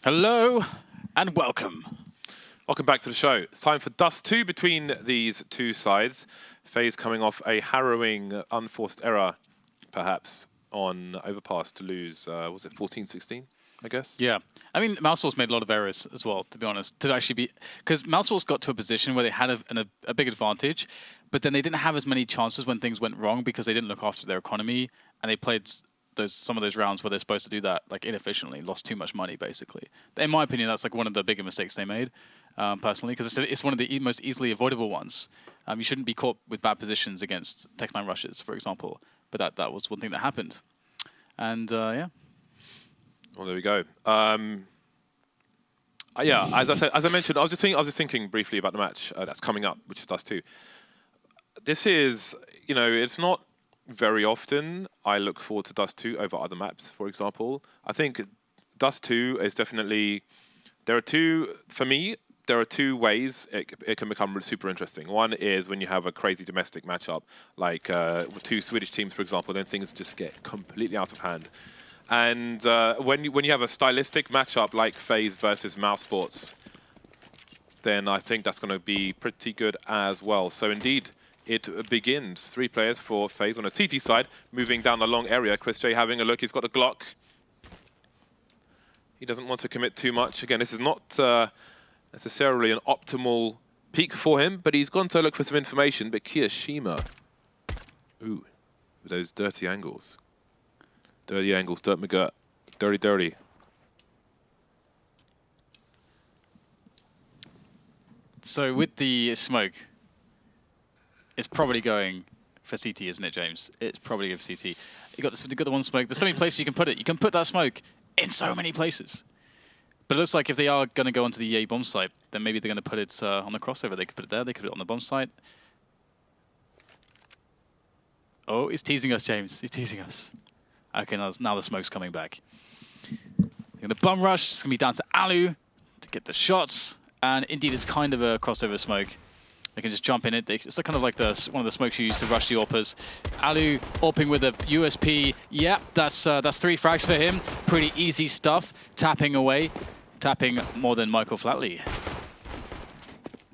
Hello and welcome. Welcome back to the show. It's time for Dust 2 between these two sides. FaZe coming off a harrowing, unforced error, perhaps, on Overpass to lose, was it 14-16, I guess? Yeah. I mean, Mousesports made a lot of errors as well, to be honest, to actually be... Because Mousesports got to a position where they had a big advantage, but then they didn't have as many chances when things went wrong because they didn't look after their economy, and they played some of those rounds where they're supposed to do that like inefficiently, lost too much money, basically. In my opinion, that's like one of the bigger mistakes they made, personally, because it's one of the most easily avoidable ones. You shouldn't be caught with bad positions against Tech9 rushes, for example, but that was one thing that happened. And, yeah. Well, there we go. Yeah, as I mentioned, I was just thinking briefly about the match that's coming up, which is Dust 2. This is, you know, it's not very often I look forward to Dust 2 over other maps, for example. I think Dust 2 is definitely... For me, there are two ways it can become super interesting. One is when you have a crazy domestic matchup, like with two Swedish teams, for example, then things just get completely out of hand. And when you have a stylistic matchup like FaZe versus Mousesports, then I think that's going to be pretty good as well. So indeed, it begins. 3 players for FaZe on a CT side, moving down the long area. chrisJ having a look. He's got a Glock. He doesn't want to commit too much. Again, this is not necessarily an optimal peak for him, but he's gone to look for some information. But kioShiMa, ooh, with those dirty angles. Dirty angles, dirt McGirt. Dirty, dirty. So with the smoke, it's probably going for CT, isn't it, James? It's probably going for CT. You got the one smoke. There's so many places you can put it. You can put that smoke in so many places. But it looks like if they are going to go onto the EA bomb site, then maybe they're going to put it on the crossover. They could put it there. They could put it on the bomb site. Oh, he's teasing us, James. He's teasing us. Okay, now the smoke's coming back. They're going to bum rush. It's going to be down to allu to get the shots. And indeed, it's kind of a crossover smoke. They can just jump in it. It's kind of like one of the smokes you use to rush the AWPers. allu AWPing with a USP. Yeah, that's 3 frags for him. Pretty easy stuff. Tapping away. Tapping more than Michael Flatley.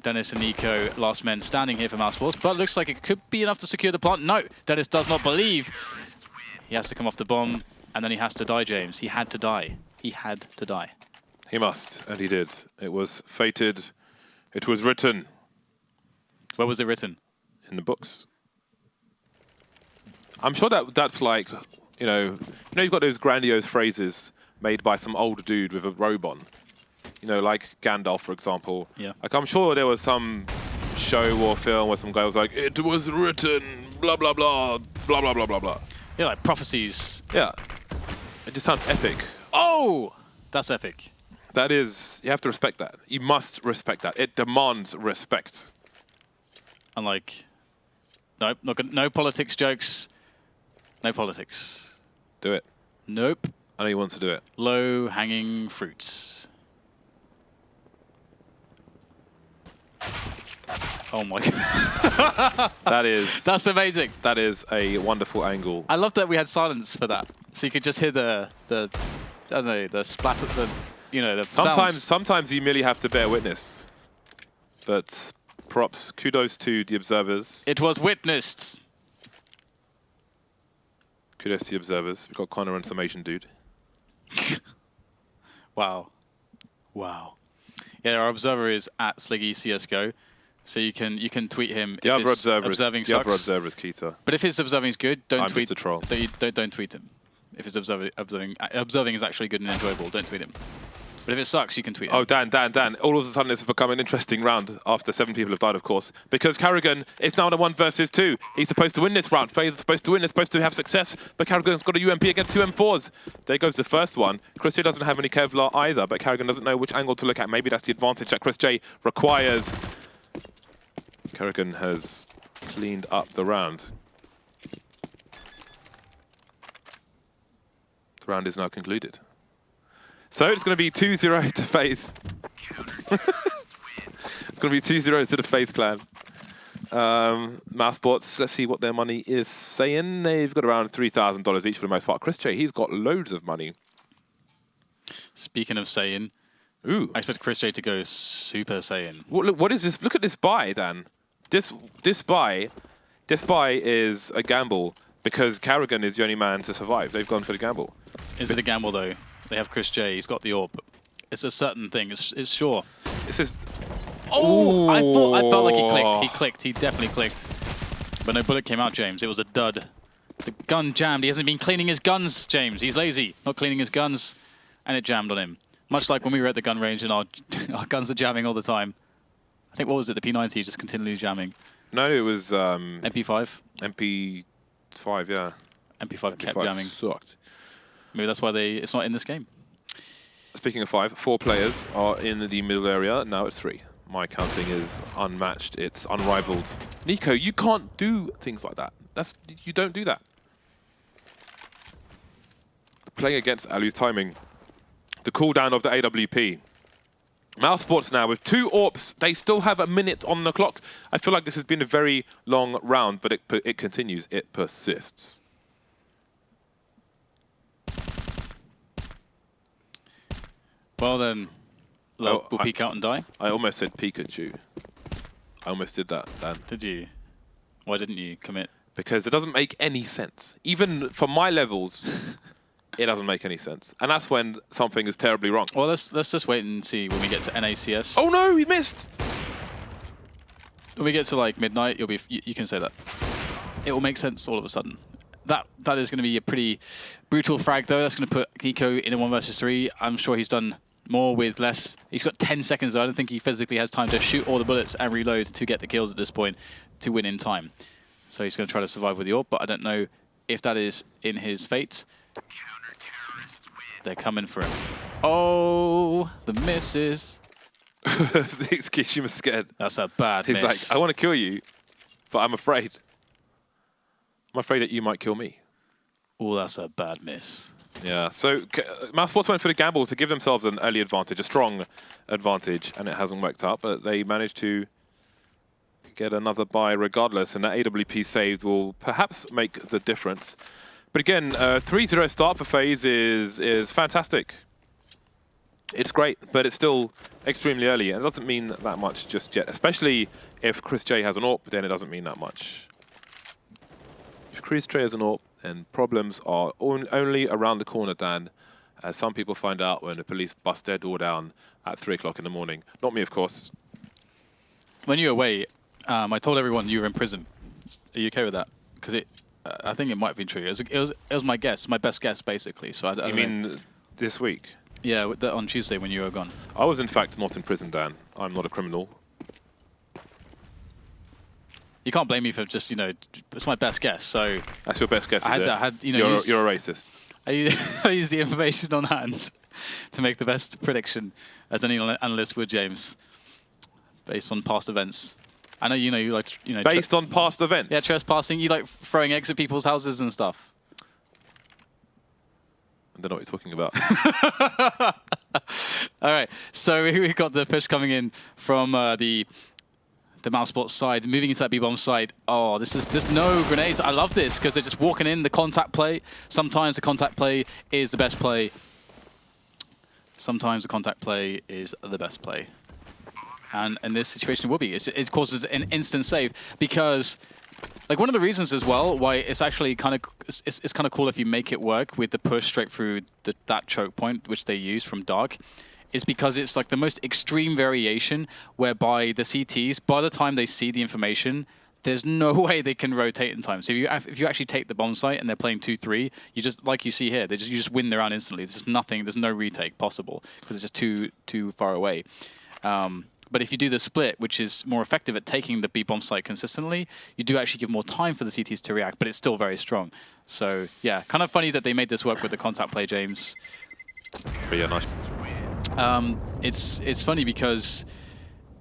Denis and NiKo, last men standing here for Mousesports, but looks like it could be enough to secure the plant. No, Denis does not believe. He has to come off the bomb, and then he has to die, James. He had to die. He had to die. He must, and he did. It was fated. It was written. Where was it written? In the books. I'm sure that's like, you know, you've got those grandiose phrases made by some old dude with a robe on. You know, like Gandalf, for example. Yeah. Like, I'm sure there was some show or film where some guy was like, it was written, blah, blah, blah, blah, blah, blah, blah, blah. Yeah, like prophecies. Yeah. It just sounds epic. Oh! That's epic. That is, you have to respect that. You must respect that. It demands respect. And like, nope, no politics jokes. No politics. Do it. Nope. I know you want to do it. Low-hanging fruits. Oh my god. That's amazing. That is a wonderful angle. I love that we had silence for that. So you could just hear the I don't know, the splatter, the sounds. Sometimes you merely have to bear witness. But props, kudos to the observers. It was witnessed. Kudos to the observers. We've got Connor and some Asian dude. Wow. Wow. Yeah, our observer is at SliggyCSGO. So you can tweet him the if other his observing the sucks. other observer is Kita. But if his observing is good, don't tweet. I'm just a troll. Don't tweet him. If his observing is actually good and enjoyable, don't tweet him. But if it sucks, you can tweet him. Oh, Dan. All of a sudden, this has become an interesting round after 7 people have died, of course. Because karrigan is now in a 1 versus 2. He's supposed to win this round. FaZe is supposed to win. It's supposed to have success. But karrigan's got a UMP against 2 M4s. There goes the first one. chrisJ doesn't have any Kevlar either, but karrigan doesn't know which angle to look at. Maybe that's the advantage that chrisJ requires. karrigan has cleaned up the round. The round is now concluded. So it's going to be 2-0 to FaZe. It's going to be 2-0 to the FaZe clan. Mousesports, let's see what their money is saying. They've got around $3,000 each for the most part. chrisJ, he's got loads of money. Speaking of saying, Ooh. I expect chrisJ to go Super Saiyan. Look, what is this? Look at this buy, Dan. This buy is a gamble because karrigan is the only man to survive. They've gone for the gamble. Is it a gamble though? They have chrisJ. He's got the orb. It's a certain thing. It's sure. It says. Oh! I felt like he clicked. He clicked. He definitely clicked. But no bullet came out, James. It was a dud. The gun jammed. He hasn't been cleaning his guns, James. He's lazy, not cleaning his guns. And it jammed on him. Much like when we were at the gun range and our guns are jamming all the time. I think, what was it? The P90 just continually jamming. No, it was... MP5? MP5, yeah. MP5 kept jamming. Sucked. Maybe that's why it's not in this game. Speaking of 5, 4 players are in the middle area. Now it's 3. My counting is unmatched. It's unrivaled. NiKo, you can't do things like that. You don't do that. Playing against allu's timing. The cooldown of the AWP. Mousesports now with 2 AWPs. They still have a minute on the clock. I feel like this has been a very long round, but it continues. It persists. Well then, we'll peek out and die. I almost said Pikachu. I almost did that, Dan. Did you? Why didn't you commit? Because it doesn't make any sense. Even for my levels, it doesn't make any sense. And that's when something is terribly wrong. Well, let's just wait and see when we get to NACS. Oh no, he missed! When we get to like midnight, you can say that. It will make sense all of a sudden. That is going to be a pretty brutal frag though. That's going to put NiKo in a 1 versus 3. I'm sure he's done more with less. He's got 10 seconds though. I don't think he physically has time to shoot all the bullets and reload to get the kills at this point to win in time. So he's going to try to survive with the AWP, but I don't know if that is in his fate. They're coming for him. Oh, the misses. kioShiMa's scared. That's a bad miss. He's like, I want to kill you, but I'm afraid. I'm afraid that you might kill me. Oh, that's a bad miss. Yeah, so Mousesports went for the gamble to give themselves an early advantage, a strong advantage, and it hasn't worked out, but they managed to get another buy regardless, and that AWP saved will perhaps make the difference. But again, 3-0 start for FaZe is fantastic. It's great, but it's still extremely early, and it doesn't mean that much just yet, especially if chrisJ has an AWP, then it doesn't mean that much. If chrisJ has an AWP, then problems are only around the corner, Dan, as some people find out when the police bust their door down at 3 o'clock in the morning. Not me, of course. When you were away, I told everyone you were in prison. Are you okay with that? Because I think it might have been true. It was my guess, my best guess, basically. So I you mean this week? Yeah, on Tuesday when you were gone. I was in fact not in prison, Dan. I'm not a criminal. You can't blame me for just, it's my best guess. So that's your best guess. You're a racist. I used the information on hand to make the best prediction, as any analyst would, James, based on past events. I know you like based on past events. Yeah, trespassing. You like throwing eggs at people's houses and stuff. I don't know what you're talking about. All right, so we've got the push coming in from the Mousesports side, moving into that B-bomb side. Oh, there's no grenades. I love this because they're just walking in, the contact play. Sometimes the contact play is the best play. Sometimes the contact play is the best play. And in this situation, it will be. It causes an instant save because, like, one of the reasons as well why it's actually kind of cool if you make it work with the push straight through that choke point which they use from Dark, is because it's like the most extreme variation whereby the CTs, by the time they see the information, there's no way they can rotate in time. So if you actually take the bomb site and they're playing 2-3, you just, like you see here, you just win the round instantly. There's nothing, there's no retake possible because it's just too far away. But if you do the split, which is more effective at taking the B-bomb site consistently, you do actually give more time for the CTs to react, but it's still very strong. So yeah, kind of funny that they made this work with the contact play, James. But yeah, nice. It's funny because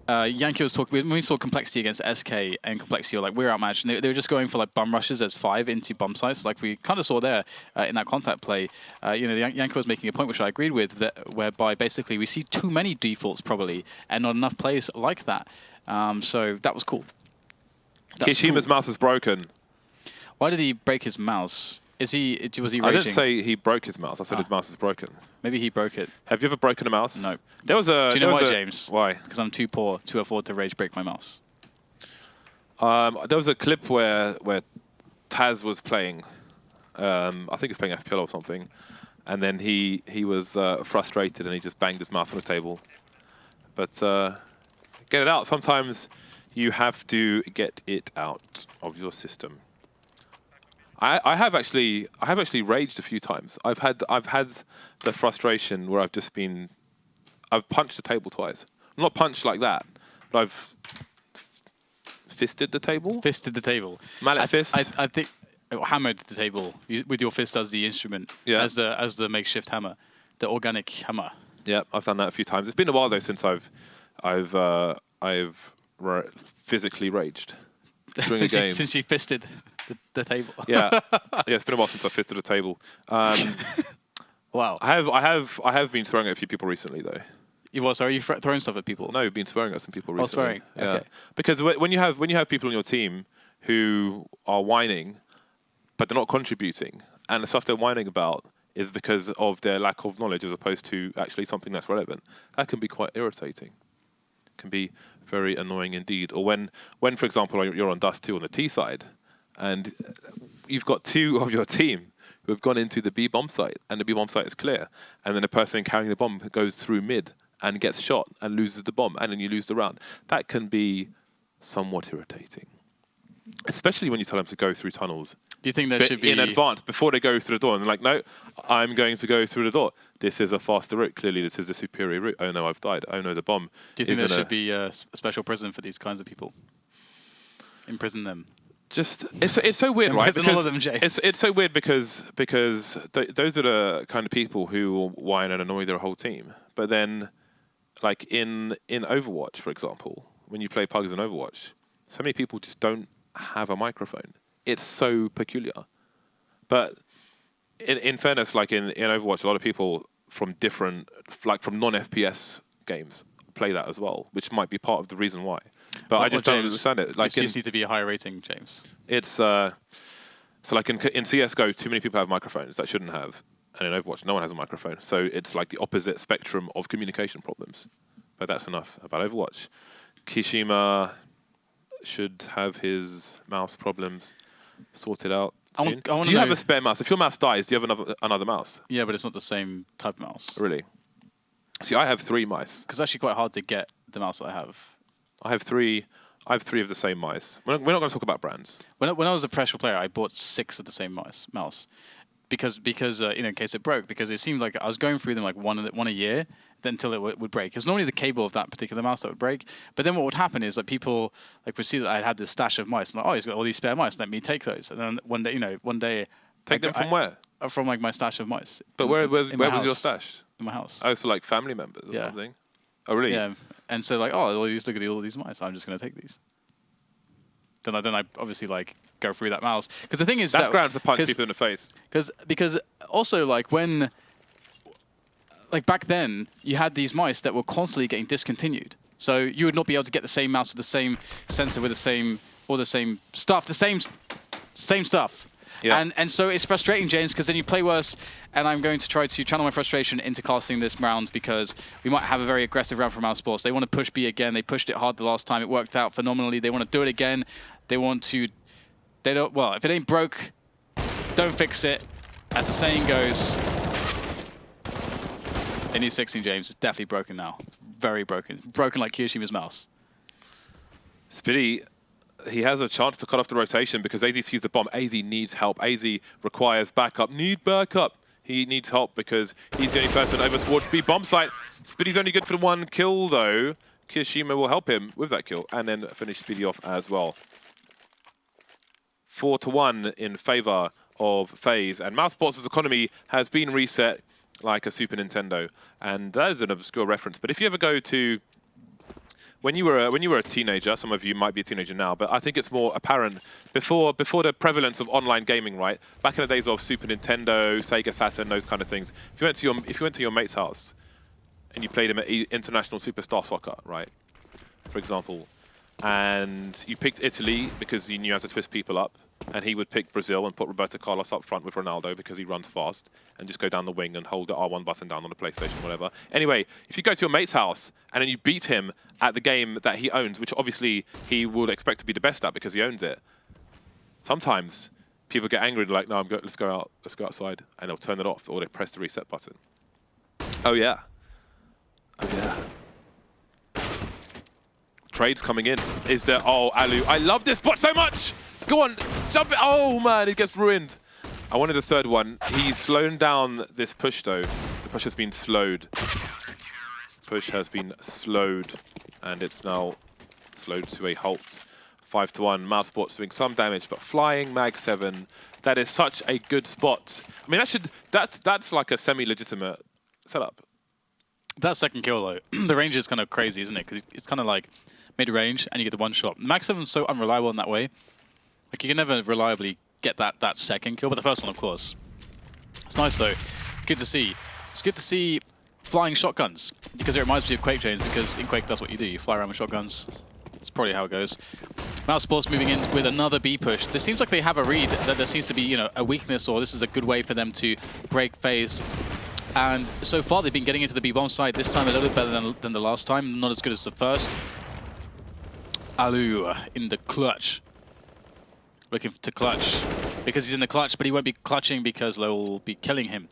Yankee was talking, when we saw Complexity against SK and Complexity were like, we're outmatched, and they were just going for like bum rushes as 5 into bomb sites, like we kind of saw there in that contact play. Yankee was making a point which I agreed with, whereby basically we see too many defaults probably, and not enough plays like that. So that was cool. kioShiMa's mouse is broken. Why did he break his mouse? Was he raging? I didn't say he broke his mouse. I said his mouse is broken. Maybe he broke it. Have you ever broken a mouse? No. There was a. Do you know why, James? Why? Because I'm too poor to afford to rage break my mouse. There was a clip where Taz was playing. I think he's playing FPL or something, and then he was frustrated and he just banged his mouse on the table. But get it out. Sometimes you have to get it out of your system. I have actually raged a few times. I've had the frustration where I've punched the table twice. Not punched like that, but I've fisted the table. Fisted the table. Mallet fist. I think hammered the table with your fist as the instrument. Yeah. As the makeshift hammer, the organic hammer. Yeah, I've done that a few times. It's been a while though since I've physically raged during a game. Since you fisted the table. Yeah, it's been a while since I fisted a table. Wow. I have been swearing at a few people recently though. You what? Sorry, you throwing stuff at people? No, you've been swearing at some people recently. Oh, swearing. Yeah. Okay. Because when you have people on your team who are whining, but they're not contributing, and the stuff they're whining about is because of their lack of knowledge as opposed to actually something that's relevant, that can be quite irritating. Can be very annoying indeed. Or when for example, you're on Dust 2 on the T side, and you've got two of your team who have gone into the B bomb site, and the B bomb site is clear, and then the person carrying the bomb goes through mid and gets shot and loses the bomb, and then you lose the round. That can be somewhat irritating, especially when you tell them to go through tunnels. Do you think there should be in advance before they go through the door? And they're like, no, I'm going to go through the door. This is a faster route. Clearly, this is the superior route. Oh no, I've died. Oh no, the bomb. Do you think there should be a special prison for these kinds of people? Imprison them. Just it's so weird, right? Imprison all of them, James. It's so weird because those are the kind of people who will whine and annoy their whole team. But then, like in Overwatch, for example, when you play Pugs in Overwatch, so many people just don't have a microphone. It's so peculiar. But in fairness, like in Overwatch, a lot of people from different, like from non-FPS games play that as well, which might be part of the reason why. But I just don't understand it. Like it just needs to be a higher rating, James. It's so like in CSGO, too many people have microphones that shouldn't have. And in Overwatch, no one has a microphone. So it's like the opposite spectrum of communication problems. But that's enough about Overwatch. kioShiMa should have his mouse problems sorted out soon. Do you have a spare mouse? If your mouse dies, do you have another mouse? Yeah, but it's not the same type of mouse. Really? See, I have 3 mice. Because it's actually quite hard to get the mouse that I have. I have 3 of the same mice. We're not going to talk about brands. When I was a professional player, I bought 6 of the same mouse. Because in case it broke, because it seemed like I was going through them like one a year until it would break. It's normally the cable of that particular mouse that would break. But then what would happen is that people would see that I had this stash of mice, and like, oh, he's got all these spare mice. Let me take those. And then one day, take them from where? From like my stash of mice. But where was your stash? In my house. Oh, so like family members or something. Oh, really? Yeah. And so like, oh, look at all these mice. I'm just going to take these. Then I obviously like go through that mouse, because the thing is that's grounds to punch people in the face. Because also like when back then you had these mice that were constantly getting discontinued, so you would not be able to get the same mouse with the same sensor with the same stuff, the same stuff. Yeah. And so it's frustrating, James, because then you play worse, and I'm going to try to channel my frustration into casting this round, because we might have a very aggressive round from Mousesports. They want to push B again. They pushed it hard the last time. It worked out phenomenally. They want to do it again. Well, if it ain't broke, don't fix it. As the saying goes, it needs fixing, James. It's definitely broken now. Very broken. Broken like kioShiMa's mouse. Spiidi, he has a chance to cut off the rotation because aizy sees the bomb. aizy needs help. aizy requires backup. Need backup. He needs help because he's the only person over towards B bomb site. Spiidi's only good for 1 kill though. kioShiMa will help him with that kill and then finish Spiidi off as well. 4-1 in favor of FaZe, and Mousesports' economy has been reset like a Super Nintendo, and that is an obscure reference. But if you ever go to when you were a teenager, some of you might be a teenager now, but I think it's more apparent before the prevalence of online gaming, right? Back in the days of Super Nintendo, Sega Saturn, those kind of things. If you went to your mate's house and you played him at International Superstar Soccer, right? For example, and you picked Italy because you knew how to twist people up, and he would pick Brazil and put Roberto Carlos up front with Ronaldo because he runs fast, and just go down the wing and hold the R1 button down on the PlayStation, whatever. Anyway, if you go to your mate's house and then you beat him at the game that he owns, which obviously he would expect to be the best at because he owns it, sometimes people get angry. They're like, no, let's go outside, and they'll turn it off, or they press the reset button. Oh yeah. Oh yeah. Trades coming in. Is there? Oh, allu. I love this spot so much. Go on, jump it. Oh man, it gets ruined. I wanted a third one. He's slowing down this push though. The push has been slowed. Push has been slowed, and it's now slowed to a halt. 5-1. Mousesports doing some damage, but flying mag 7. That is such a good spot. I mean, that's like a semi-legitimate setup. That second kill though, the range is kind of crazy, isn't it? Because it's kind of like mid-range, and you get the one shot. Mag 7's so unreliable in that way. Like you can never reliably get that second kill, but the first one, of course. It's nice though. Good to see. It's good to see flying shotguns, because it reminds me of Quake, James, because in Quake that's what you do. You fly around with shotguns. That's probably how it goes. Mousesports moving in with another B push. This seems like they have a read that there seems to be, a weakness, or this is a good way for them to break FaZe. And so far they've been getting into the B bomb side. This time a little bit better than the last time. Not as good as the first. Allu in the clutch. Looking to clutch. Because he's in the clutch, but he won't be clutching because loWel will be killing him,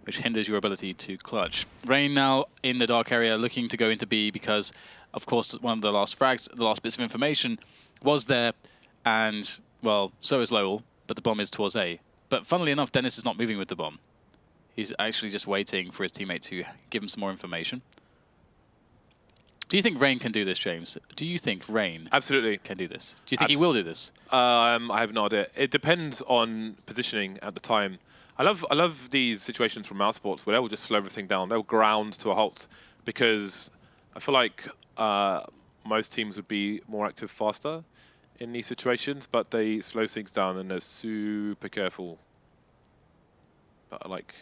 which hinders your ability to clutch. Rain now in the dark area, looking to go into B because, of course, one of the last frags, the last bits of information was there, and, well, so is loWel, but the bomb is towards A. But funnily enough, Denis is not moving with the bomb. He's actually just waiting for his teammate to give him some more information. Do you think Rain can do this, James? Do you think Rain absolutely can do this? Do you think he will do this? I have no idea. It depends on positioning at the time. I love these situations from Mousesports where they'll just slow everything down. They'll ground to a halt because I feel like most teams would be more active faster in these situations, but they slow things down and they're super careful. But I like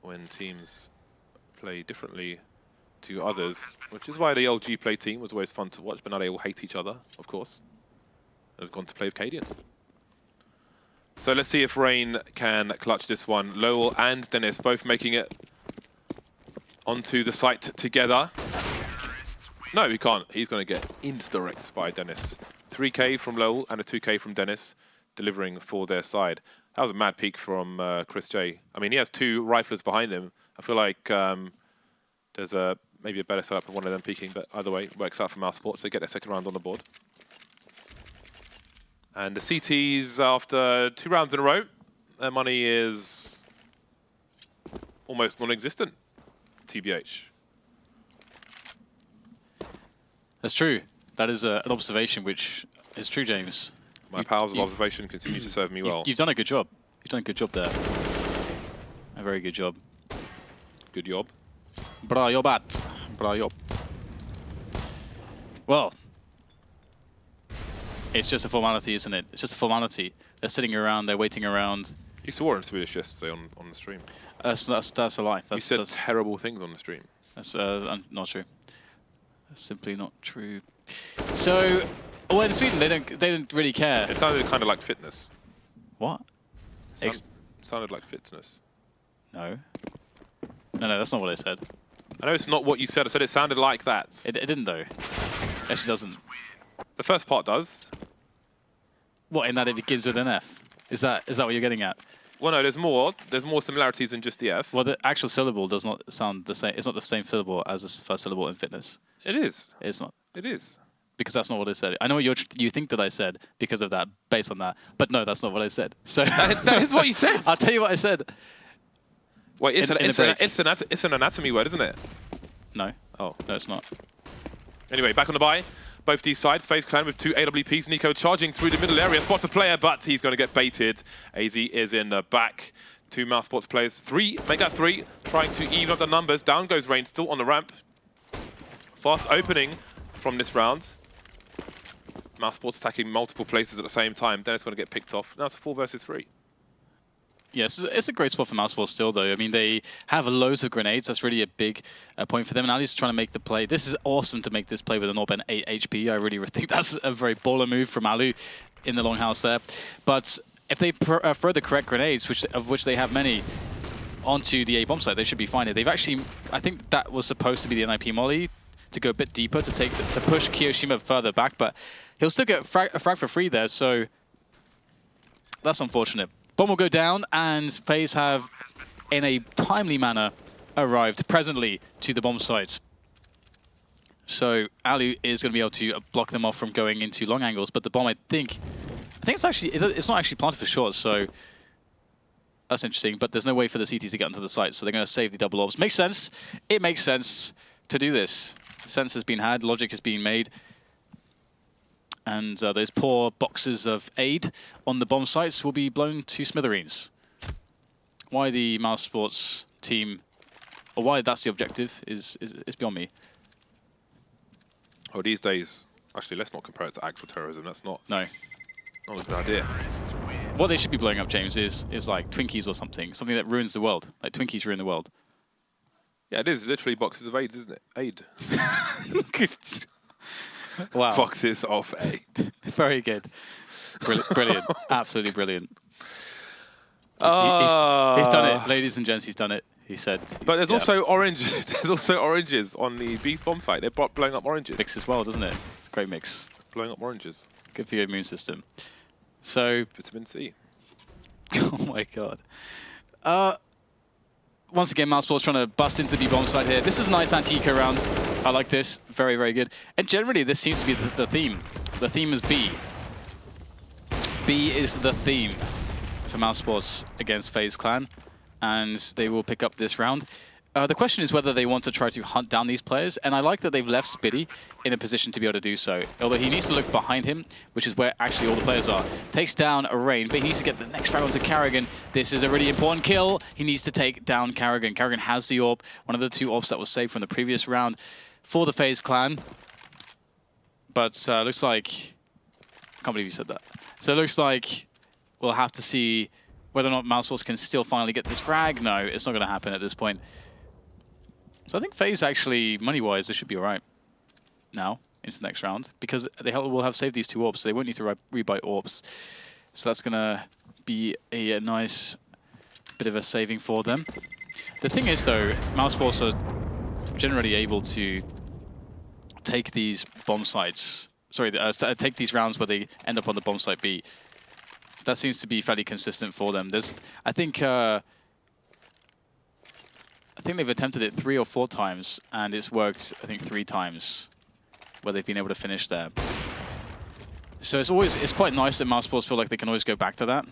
when teams play differently to others, which is why the old G-Play team was always fun to watch, but now they all hate each other, of course. They've gone to play with Cadian. So let's see if Rain can clutch this one. loWel and Denis both making it onto the site together. No, he can't. He's going to get insta-wrecked by Denis. 3K from loWel and a 2K from Denis, delivering for their side. That was a mad peek from chrisJ. I mean, he has two riflers behind him. I feel like there's maybe a better setup of one of them peeking, but either way, it works out for Mousesports. They get their second round on the board. And the CTs, after 2 rounds in a row, their money is almost non-existent, TBH. That's true. That is an observation which is true, James. My powers of observation continue to serve me well. You've done a good job. You've done a good job there. A very good job. Good job. Bra jobbat. Bra jobb. Well, it's just a formality, isn't it? It's just a formality. They're sitting around, they're waiting around. You swore in Swedish yesterday on the stream. That's a lie. You said terrible things on the stream. That's not true. That's simply not true. So, well, in Sweden, they don't really care. It sounded kind of like fitness. What? Sounded like fitness. No. No, that's not what I said. I know it's not what you said. I said it sounded like that. It didn't, though. Actually doesn't. The first part does. What, in that it begins with an F? Is that what you're getting at? Well, no, there's more. There's more similarities than just the F. Well, the actual syllable does not sound the same. It's not the same syllable as the first syllable in fitness. It is. It's not. It is. Because that's not what I said. I know what you think that I said because of that, based on that. But no, that's not what I said. So that is what you said. I'll tell you what I said. Wait, it's an anatomy word, isn't it? No. Oh. No, it's not. Anyway, back on the buy. Both these sides, FaZe Clan with 2 AWPs. NiKo charging through the middle area, spots a player, but he's going to get baited. aizy is in the back. 2 Mousesports players. 3, make that 3, trying to even up the numbers. Down goes Rain, still on the ramp. Fast opening from this round. Mousesports attacking multiple places at the same time. Denis going to get picked off. Now it's a 4 versus 3. Yes, it's a great spot for Mousesports still, though. I mean, they have loads of grenades. That's really a big point for them. And allu's trying to make the play. This is awesome to make this play with an AWP and 8 HP. I really think that's a very baller move from allu in the longhouse there. But if they throw the correct grenades, of which they have many, onto the A bomb site, they should be fine here. They've actually, I think that was supposed to be the NIP molly to go a bit deeper to push kioShiMa further back, but he'll still get a frag for free there, so that's unfortunate. Bomb will go down, and FaZe have, in a timely manner, arrived presently to the bomb site. So allu is going to be able to block them off from going into long angles, but the bomb, I think it's not actually planted for short, so that's interesting. But there's no way for the CTs to get onto the site, so they're going to save the double orbs. Makes sense. It makes sense to do this. Sense has been had, logic has been made. And those poor boxes of aid on the bomb sites will be blown to smithereens. Why the Mousesports team, or why that's the objective, is beyond me. Oh, these days, actually, let's not compare it to actual terrorism. That's not a good idea. What they should be blowing up, James, is like Twinkies or something that ruins the world. Like Twinkies ruin the world. Yeah, it is literally boxes of AIDS, isn't it? Aid. Wow. Boxes of aid. Very good. Brilliant. Absolutely brilliant. He's done it, ladies and gents. He's done it. He said. But there's also oranges. There's also oranges on the Beast bomb site. They're blowing up oranges. Mix as well, doesn't it? It's a great mix. Blowing up oranges. Good for your immune system. So. Vitamin C. Oh my god. Once again, Mousesports trying to bust into the B-bomb side here. This is nice anti-eco rounds. I like this. Very, very good. And generally, this seems to be the theme. The theme is B. B is the theme for Mousesports against FaZe Clan. And they will pick up this round. The question is whether they want to try to hunt down these players. And I like that they've left Spiidi in a position to be able to do so. Although he needs to look behind him, which is where actually all the players are. Takes down a Rain, but he needs to get the next frag onto karrigan. This is a really important kill. He needs to take down karrigan. karrigan has the AWP, one of the 2 AWPs that was saved from the previous round for the FaZe Clan. But looks like... I can't believe you said that. So it looks like we'll have to see whether or not Mousesports can still finally get this frag. No, it's not going to happen at this point. So I think FaZe actually, money-wise, they should be all right now into the next round because they will have saved these 2 AWPs, so they won't need to rebuy AWPs. So that's going to be a nice bit of a saving for them. The thing is, though, Mousesports are generally able to take these bomb sites, take these rounds where they end up on the bomb site B. That seems to be fairly consistent for them. I think they've attempted it 3 or 4 times, and it's worked, I think, 3 times where they've been able to finish there. So it's quite nice that Mousesports feel like they can always go back to that.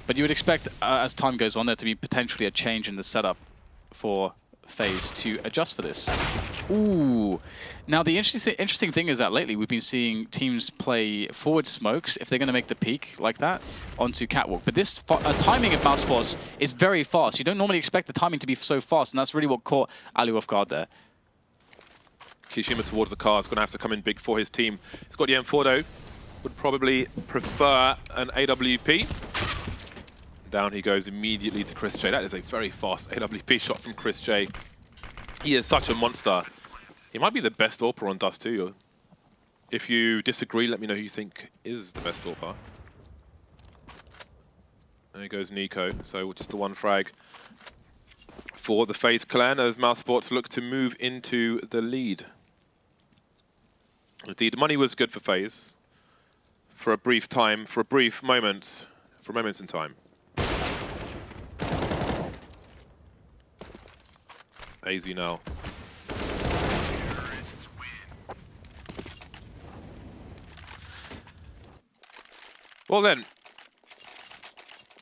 But you would expect, as time goes on, there to be potentially a change in the setup for FaZe to adjust for this. Ooh. Now, the interesting thing is that lately we've been seeing teams play forward smokes, if they're going to make the peak like that, onto catwalk. But this timing of Mousesports is very fast. You don't normally expect the timing to be so fast, and that's really what caught allu off guard there. kioShiMa towards the car is going to have to come in big for his team. He's got the M4 though. Would probably prefer an AWP. Down he goes immediately to chrisJ. That is a very fast AWP shot from chrisJ. He is such a monster. He might be the best AWPer on Dust 2. If you disagree, let me know who you think is the best AWPer. There goes NiKo. So just the 1 frag for the FaZe Clan as Mousesports look to move into the lead. Indeed, the money was good for FaZe for a brief time, for moments in time. aizy now. Well then,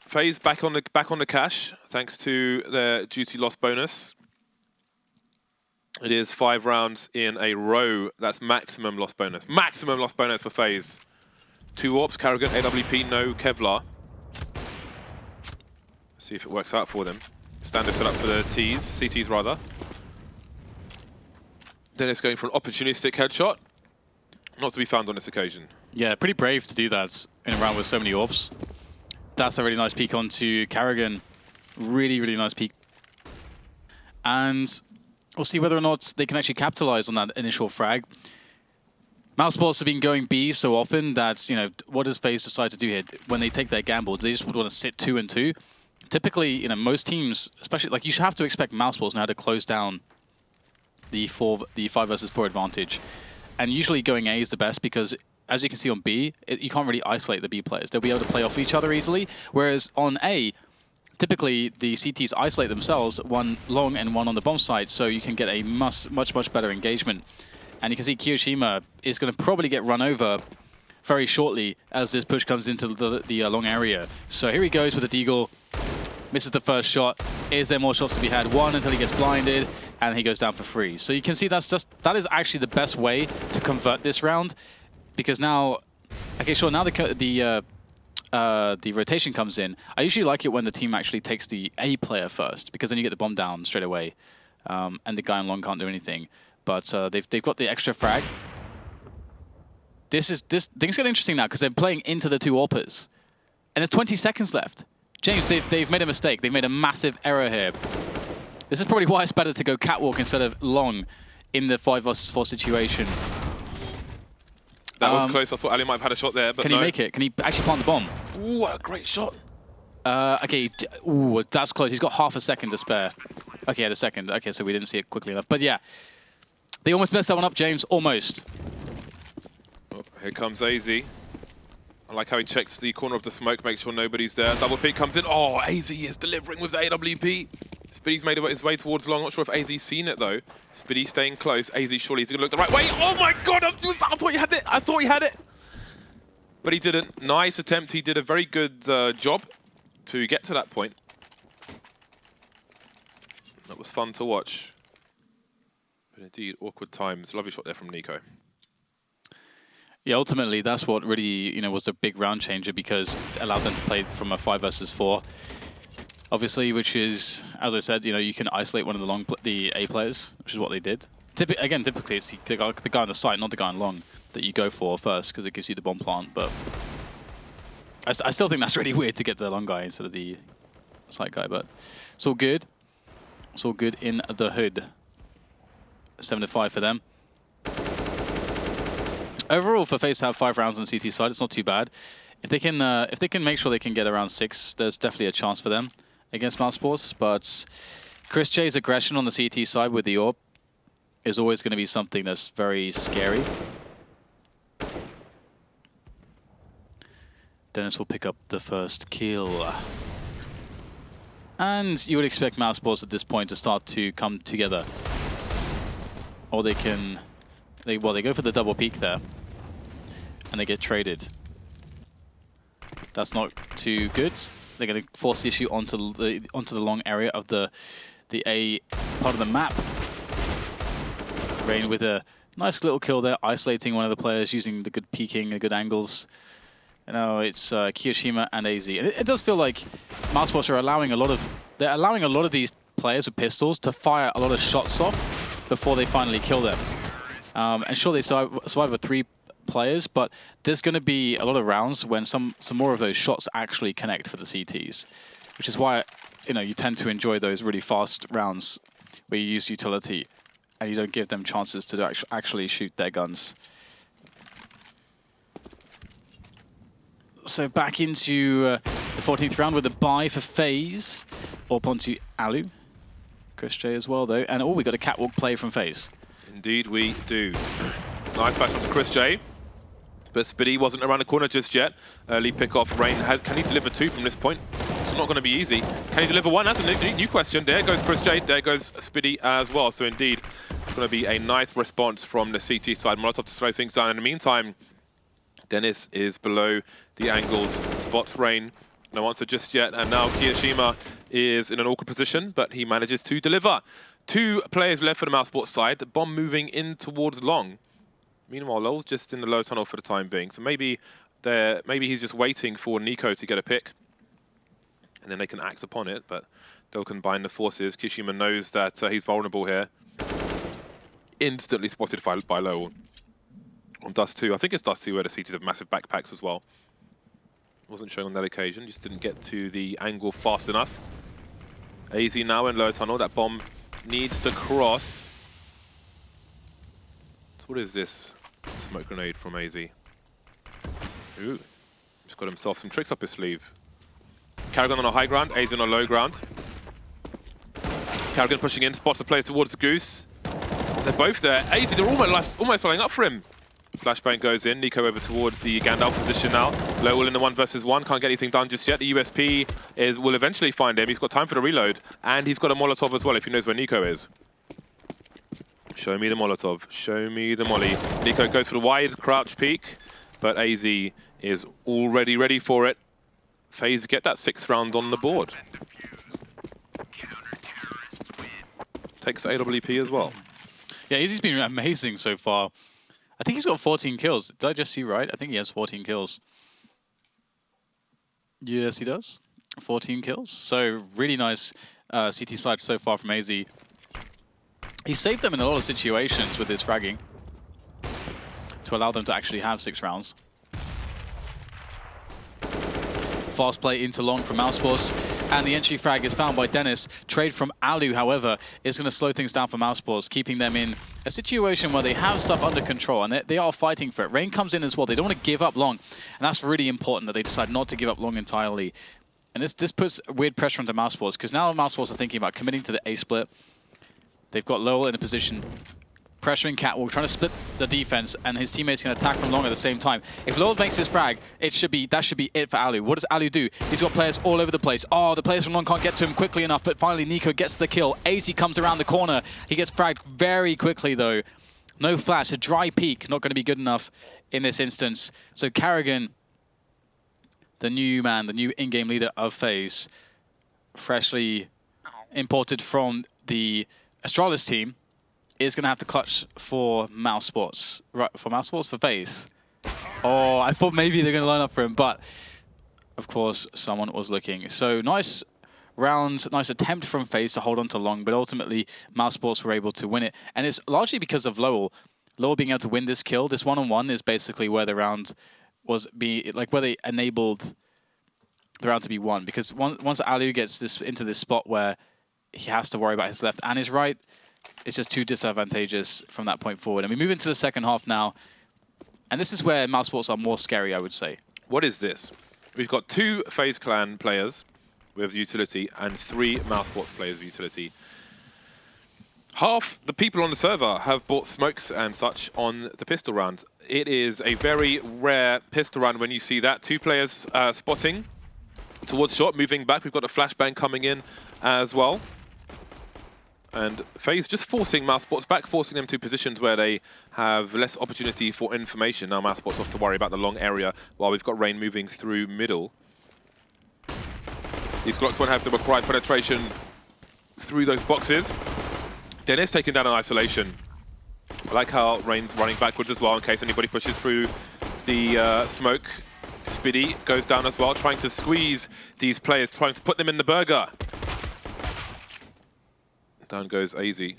FaZe back on the cash thanks to their duty loss bonus. It is 5 rounds in a row. That's maximum loss bonus. Maximum loss bonus for FaZe. 2 AWPs, karrigan, AWP, no Kevlar. See if it works out for them. Standard setup for the CTs rather. Denis going for an opportunistic headshot. Not to be found on this occasion. Yeah, pretty brave to do that in a round with so many AWPs. That's a really nice peek onto karrigan. Really, really nice peek. And we'll see whether or not they can actually capitalize on that initial frag. Mousesports have been going B so often that, you know, what does FaZe decide to do here? When they take their gamble, they just want to sit 2 and 2. Typically, you know, most teams, especially, like, you should have to expect Mousesports now to close down the 5 versus 4 advantage. And usually going A is the best because, as you can see on B, you can't really isolate the B players. They'll be able to play off each other easily. Whereas on A, typically the CTs isolate themselves, one long and one on the bomb side, so you can get a much better engagement. And you can see kioShiMa is going to probably get run over very shortly as this push comes into the long area. So here he goes with the deagle. Misses the first shot. Is there more shots to be had? One until he gets blinded, and he goes down for free. So you can see that is actually the best way to convert this round, because now, okay, sure, now the rotation comes in. I usually like it when the team actually takes the A player first, because then you get the bomb down straight away, and the guy in long can't do anything. But they've got the extra frag. Things get interesting now because they're playing into the 2 AWPers, and there's 20 seconds left. James, they've made a mistake. They've made a massive error here. This is probably why it's better to go catwalk instead of long in the 5 versus 4 situation. That was close. I thought allu might have had a shot there, but can he make it? Can he actually plant the bomb? Ooh, what a great shot. Okay, ooh, that's close. He's got half a second to spare. Okay, he had a second. Okay, so we didn't see it quickly enough. But yeah, they almost messed that one up, James. Almost. Oh, here comes aizy. I like how he checks the corner of the smoke, makes sure nobody's there. Double peek comes in. Oh, aizy is delivering with the AWP. Spiidi's made his way towards long. Not sure if aizy's seen it though. Spiidi staying close. aizy surely he's going to look the right way. Oh my god! I thought he had it. I thought he had it. But he didn't. Nice attempt. He did a very good job to get to that point. That was fun to watch. But indeed, awkward times. Lovely shot there from NiKo. Yeah, ultimately, that's what really, you know, was a big round changer, because it allowed them to play from a 5 versus 4. Obviously, which is, as I said, you know, you can isolate one of the A players, which is what they did. Typically, it's the guy on the site, not the guy on long, that you go for first, because it gives you the bomb plant. But I still think that's really weird to get the long guy instead of the site guy. But it's all good. It's all good in the hood. 7-5 for them. Overall, for FaZe to have 5 rounds on the CT side, it's not too bad. If they can make sure they can get around 6, there's definitely a chance for them against Mousesports. But chrisJ's aggression on the CT side with the AWP is always going to be something that's very scary. Denis will pick up the first kill. And you would expect Mousesports at this point to start to come together. Or they can... Well, they go for the double peek there, and they get traded. That's not too good. They're going to force the issue onto the long area of the A part of the map. Rain with a nice little kill there, isolating one of the players using the good peeking, the good angles. And now it's kioShiMa and aizy. And it does feel like Mousesports are allowing a lot of these players with pistols to fire a lot of shots off before they finally kill them. And sure, they survive with 3 players, but there's going to be a lot of rounds when some more of those shots actually connect for the CTs, which is why, you know, you tend to enjoy those really fast rounds where you use utility and you don't give them chances to actually shoot their guns. So back into the 14th round with a bye for FaZe, up onto allu. chrisJ as well though, and we got a catwalk play from FaZe. Indeed we do. Nice back onto chrisJ, but Spiidi wasn't around the corner just yet. Early pick off. Rain, can he deliver 2 from this point? It's not going to be easy. Can he deliver 1? That's a new question. There goes chrisJ, there goes Spiidi as well. So indeed, it's going to be a nice response from the CT side. Molotov to slow things down. In the meantime, Denis is below the angles, spots Rain. No answer just yet, and now kioShiMa is in an awkward position, but he manages to deliver. 2 players left for the Mousesports side. The bomb moving in towards long. Meanwhile, loWel's just in the low tunnel for the time being. So maybe he's just waiting for NiKo to get a pick, and then they can act upon it. But they'll combine the forces. kioShiMa knows that he's vulnerable here. Instantly spotted by loWel on Dust 2. I think it's Dust 2 where the CTs have massive backpacks as well. Wasn't showing on that occasion, just didn't get to the angle fast enough. aizy now in low tunnel, that bomb needs to cross. So what is this smoke grenade from aizy? Ooh, just got himself some tricks up his sleeve. karrigan on a high ground, aizy on a low ground. karrigan pushing in, spots the player towards the goose. They're both there. aizy, they're almost lining up for him. Flashbang goes in, NiKo over towards the Gandalf position now. loWel in the 1 versus 1, can't get anything done just yet. The USP will eventually find him. He's got time for the reload, and he's got a Molotov as well if he knows where NiKo is. Show me the Molotov, show me the molly. NiKo goes for the wide crouch peek, but aizy is already ready for it. FaZe get that 6th round on the board. Takes AWP as well. Yeah, aizy's been amazing so far. I think he's got 14 kills. Did I just see right? I think he has 14 kills. Yes, he does. 14 kills. So really nice CT side so far from aizy. He saved them in a lot of situations with his fragging to allow them to actually have 6 rounds. Fast play into long from Mousesports. And the entry frag is found by Denis. Trade from allu, however, is going to slow things down for Mousesports, keeping them in a situation where they have stuff under control, and they are fighting for it. Rain comes in as well. They don't want to give up long, and that's really important that they decide not to give up long entirely. And this puts weird pressure onto Mousesports, because now Mousesports are thinking about committing to the A split. They've got loWel in a position, pressuring Catwalk, trying to split the defense, and his teammates can attack from long at the same time. If loWel makes this frag, that should be it for allu. What does allu do? He's got players all over the place. Oh, the players from long can't get to him quickly enough, but finally NiKo gets the kill. aizy comes around the corner. He gets fragged very quickly though. No flash, a dry peek, not going to be good enough in this instance. So karrigan, the new man, the new in-game leader of FaZe, freshly imported from the Astralis team, is going to have to clutch for Mousesports. Right, for Mousesports? For FaZe. Oh, I thought maybe they're going to line up for him, but of course someone was looking. So nice round, nice attempt from FaZe to hold on to long, but ultimately Mousesports were able to win it. And it's largely because of loWel. loWel being able to win this kill. This one-on-one is basically where the round was where they enabled the round to be won. Because once allu gets into this spot where he has to worry about his left and his right, it's just too disadvantageous from that point forward. And we move into the second half now. And this is where Mousesports are more scary, I would say. What is this? We've got 2 FaZe Clan players with utility and 3 Mousesports players with utility. Half the people on the server have bought smokes and such on the pistol round. It is a very rare pistol round when you see that. 2 players spotting towards shot, moving back. We've got a flashbang coming in as well. And FaZe just forcing Mousesports back, forcing them to positions where they have less opportunity for information. Now Mousesports have to worry about the long area while we've got Rain moving through middle. These Glocks won't have the required penetration through those boxes. Denis taken down in isolation. I like how Rain's running backwards as well in case anybody pushes through the smoke. Spiidi goes down as well, trying to squeeze these players, trying to put them in the burger. Down goes aizy.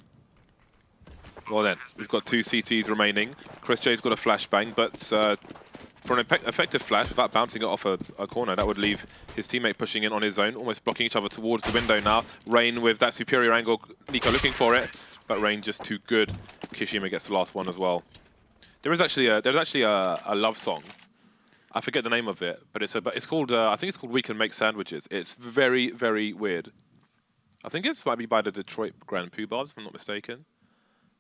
Well then, we've got 2 CTs remaining. chrisJ's got a flashbang, but for an effective flash, without bouncing it off a corner, that would leave his teammate pushing in on his own, almost blocking each other towards the window now. Rain with that superior angle, NiKo looking for it, but Rain just too good. kioShiMa gets the last one as well. There's actually a love song. I forget the name of it, but it's called I think it's called "We Can Make Sandwiches." It's very, very weird. I think it might be by the Detroit Grand Poobahs, if I'm not mistaken.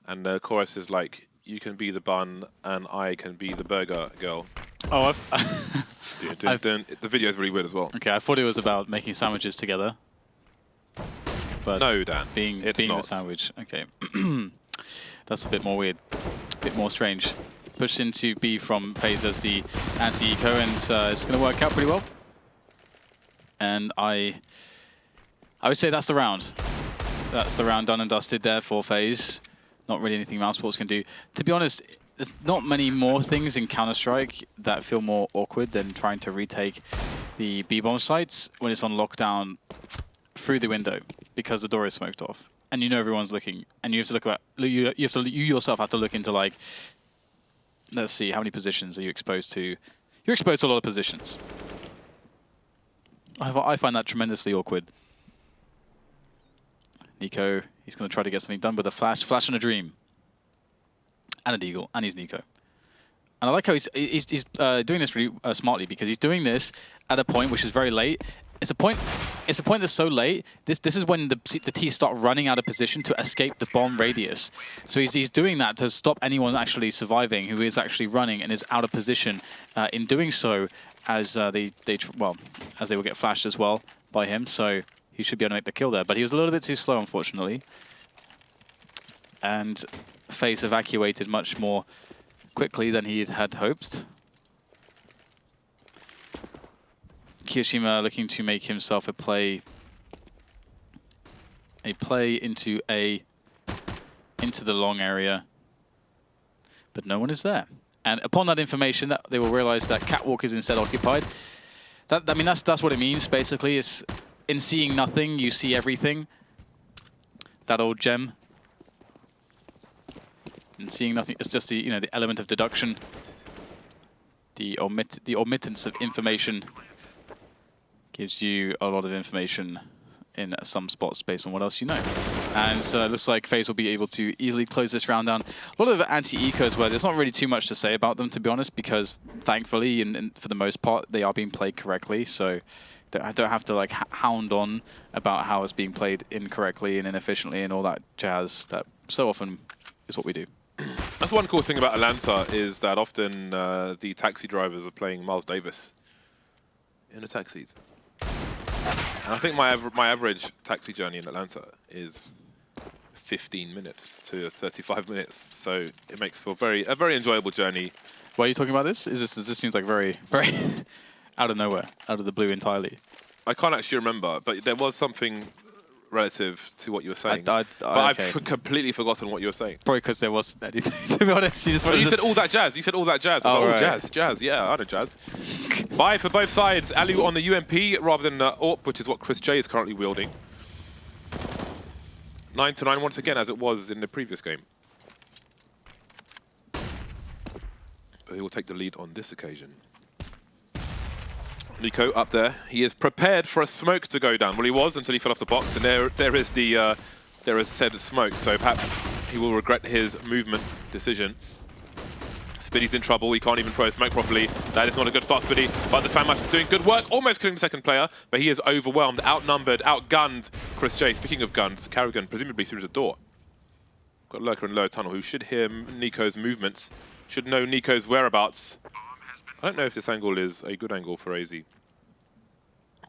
And the chorus is like, "You can be the bun, and I can be the burger girl." Oh, the video is really weird as well. Okay, I thought it was about making sandwiches together. But no, Dan. Being the sandwich. Okay. That's a bit more weird. A bit more strange. Pushed into B from FaZe as the anti-eco, and it's going to work out pretty well. And I would say that's the round. That's the round done and dusted there for FaZe. Not really anything Mousesports can do. To be honest, there's not many more things in Counter-Strike that feel more awkward than trying to retake the B-bomb sites when it's on lockdown through the window because the door is smoked off. And you know everyone's looking, and you have to look at you yourself have to look into, like, let's see, how many positions are you exposed to? You're exposed to a lot of positions. I find that tremendously awkward. NiKo, he's going to try to get something done with a flash and a dream. And a deagle, and he's NiKo. And I like how he's doing this really smartly, because he's doing this at a point which is very late. It's a point that's so late. This is when the T start running out of position to escape the bomb radius. So he's doing that to stop anyone actually surviving who is actually running and is out of position. In doing so, as they will get flashed as well by him. So he should be able to make the kill there. But he was a little bit too slow, unfortunately. And FaZe evacuated much more quickly than he had hoped. kioShiMa looking to make himself a play into the long area, but no one is there. And upon that information, that they will realize that Catwalk is instead occupied. I mean, that's what it means basically. Is in seeing nothing, you see everything. That old gem. And seeing nothing, it's just the the element of deduction, the omittance of information gives you a lot of information in some spots based on what else you know. And so it looks like FaZe will be able to easily close this round down. A lot of anti-ecos where there's not really too much to say about them, to be honest, because thankfully and for the most part they are being played correctly. So I don't have to like hound on about how it's being played incorrectly and inefficiently and all that jazz that so often is what we do. That's one cool thing about Atlanta, is that often the taxi drivers are playing Miles Davis in the taxis. And I think my average taxi journey in Atlanta is 15 minutes to 35 minutes, so it makes for a very enjoyable journey. Why are you talking about this? This seems like very out of nowhere, out of the blue entirely. I can't actually remember, but there was something relative to what you were saying. Okay. I've completely forgotten what you were saying. Probably because there wasn't anything, to be honest. You said all that jazz. You said all that jazz. I was like, right. Jazz. Yeah, I know jazz. Bye for both sides. Allu on the UMP rather than AWP, which is what chrisJ is currently wielding. 9-9 once again, as it was in the previous game. But he will take the lead on this occasion. NiKo up there. He is prepared for a smoke to go down. Well, he was until he fell off the box, and there is said smoke. So perhaps he will regret his movement decision. Spiidi's in trouble. He can't even throw a smoke properly. That is not a good start, Spiidi. But the FanMaster is doing good work, almost killing the second player. But he is overwhelmed, outnumbered, outgunned. chrisJ. Speaking of guns, karrigan presumably through the door. Got Lurker in lower tunnel, who should hear NiKo's movements, should know NiKo's whereabouts. I don't know if this angle is a good angle for aizy.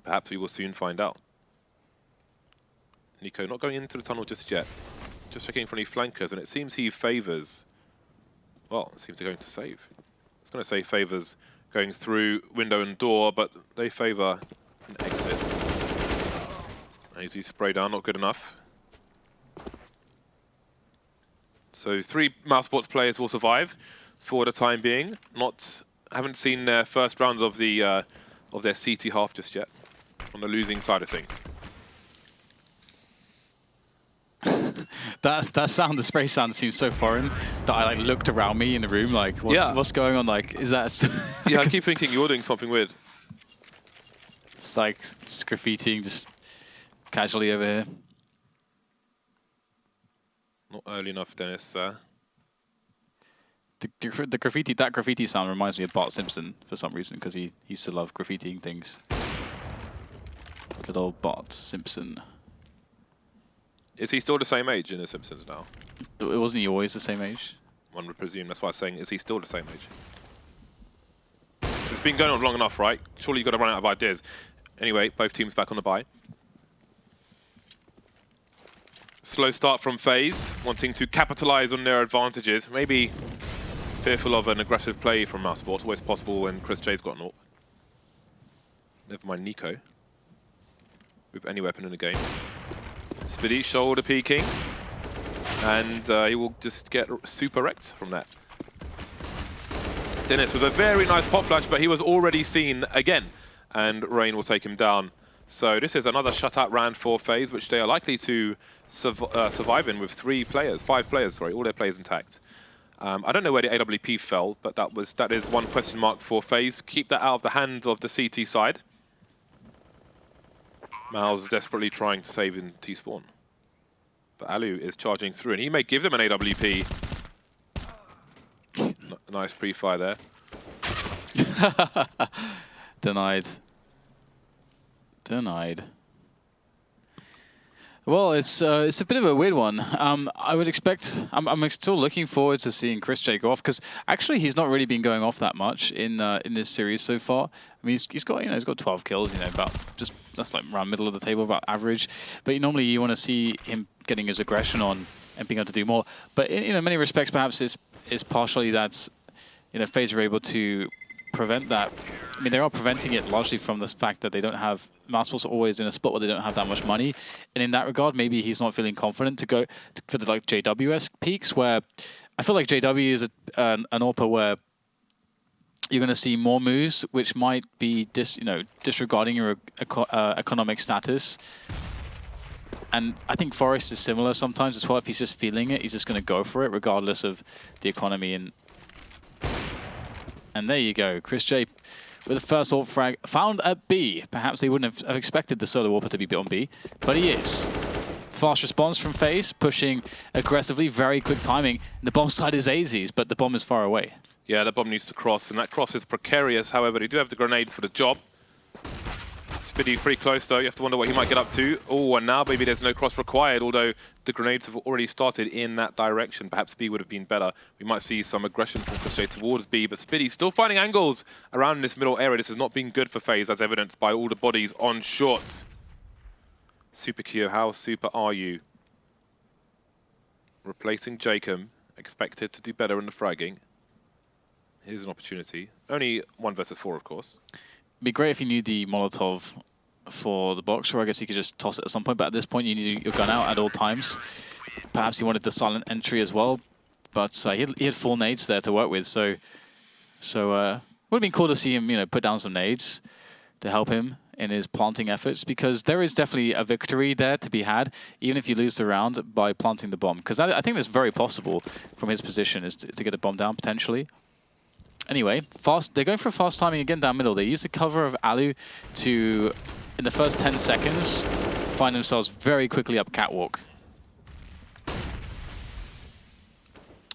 Perhaps we will soon find out. NiKo not going into the tunnel just yet. Just checking for any flankers, and it seems he favours... Well, it seems they're going to save. I was going to say favours going through window and door, but they favour an exit. aizy spray down, not good enough. So 3 Mousesports players will survive for the time being. Haven't seen their first round of their CT half just yet, on the losing side of things. that sound, the spray sound, seems so foreign that I like looked around me in the room like, what's going on? Like, is that? Yeah, I keep thinking you're doing something weird. It's like just graffitiing, just casually over here. Not early enough, Denis. The graffiti sound reminds me of Bart Simpson for some reason, because he used to love graffitiing things. Good old Bart Simpson. Is he still the same age in The Simpsons now? Wasn't he always the same age? One would presume. That's why I was saying, is he still the same age? It's been going on long enough, right? Surely you've got to run out of ideas. Anyway, both teams back on the bye. Slow start from FaZe, wanting to capitalize on their advantages. Maybe fearful of an aggressive play from Mousesports. Always possible when chrisJ's got an AWP. Never mind NiKo. With any weapon in the game. Spiidi shoulder peeking. And he will just get super wrecked from that. Denis with a very nice pop flash, but he was already seen again. And Rain will take him down. So this is another shutout round for FaZe, which they are likely to survive in with 5 players, sorry, all their players intact. I don't know where the AWP fell, but that is one question mark for FaZe. Keep that out of the hands of the CT side. Mouse desperately trying to save in T-spawn. But allu is charging through, and he may give them an AWP. Nice pre-fire there. Denied. Denied. Well, it's a bit of a weird one. I would expect. I'm still looking forward to seeing chrisJ go off, because actually he's not really been going off that much in this series so far. I mean, he's got he's got 12 kills. About just that's like around middle of the table, about average. But normally you want to see him getting his aggression on and being able to do more. But in many respects, perhaps it's partially that FaZe are able to prevent that. I mean, they are preventing it largely from the fact that they don't have... Mousesports are always in a spot where they don't have that much money. And in that regard, maybe he's not feeling confident to go for the JWS peaks, where I feel like JW is an AWP where you're going to see more moves, which might be disregarding your economic status. And I think Forest is similar sometimes as well. If he's just feeling it, he's just going to go for it, regardless of the economy. And there you go, chrisJ with the first AWP frag found at B. Perhaps they wouldn't have expected the solo AWPer to be on B, but he is. Fast response from FaZe, pushing aggressively, very quick timing. The bomb side is aizy's, but the bomb is far away. Yeah, the bomb needs to cross, and that cross is precarious. However, they do have the grenades for the job. Spiidi pretty close though, you have to wonder what he might get up to. Oh, and now maybe there's no cross required, although the grenades have already started in that direction. Perhaps B would have been better. We might see some aggression from chrisJ towards B, but Spiidi still finding angles around this middle area. This has not been good for FaZe, as evidenced by all the bodies on short. Super Kyo, how super are you? Replacing Jacob, expected to do better in the fragging. Here's an opportunity. Only 1 versus 4, of course. It'd be great if you knew the Molotov for the box, or I guess you could just toss it at some point, but at this point you need your gun out at all times. Perhaps he wanted the silent entry as well, but he had 4 nades there to work with, so would have been cool to see him put down some nades to help him in his planting efforts, because there is definitely a victory there to be had, even if you lose the round by planting the bomb, because I think that's very possible from his position, is to get a bomb down potentially. Anyway, they're going for fast timing again down middle. They use the cover of allu to, in the first 10 seconds, find themselves very quickly up catwalk.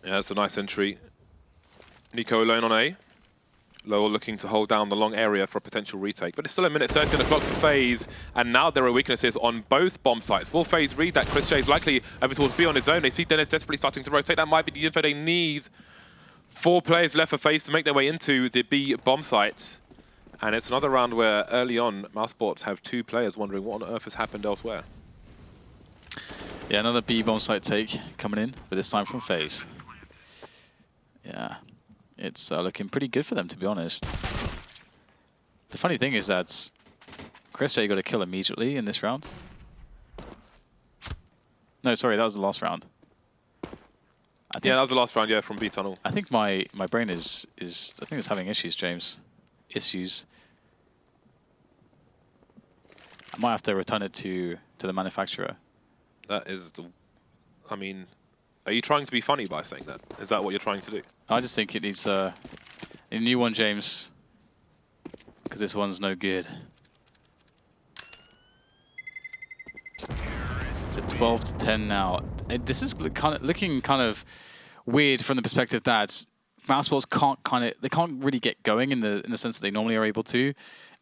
Yeah, that's a nice entry. NiKo alone on A. loWel looking to hold down the long area for a potential retake. But it's still a minute 30 on the clock for FaZe, and now there are weaknesses on both bomb sites. Will FaZe read that? chrisJ is likely over towards B on his own. They see Denis desperately starting to rotate. That might be the info they need. 4 players left for FaZe to make their way into the B bomb site. And it's another round where early on, Mousesports have 2 players wondering what on earth has happened elsewhere. Yeah, another B bomb site take coming in, but this time from FaZe. Yeah, it's looking pretty good for them, to be honest. The funny thing is that chrisJ got a kill immediately in this round. No, sorry, that was the last round. Yeah, that was the last round, yeah, from B tunnel. I think my brain is I think it's having issues, James. Issues. I might have to return it to the manufacturer. That is the... I mean, are you trying to be funny by saying that? Is that what you're trying to do? I just think it needs a new one, James. Because this one's no good. So 12 to 10 now. This is looking kind of weird from the perspective that Mousesports can't really get going in the sense that they normally are able to,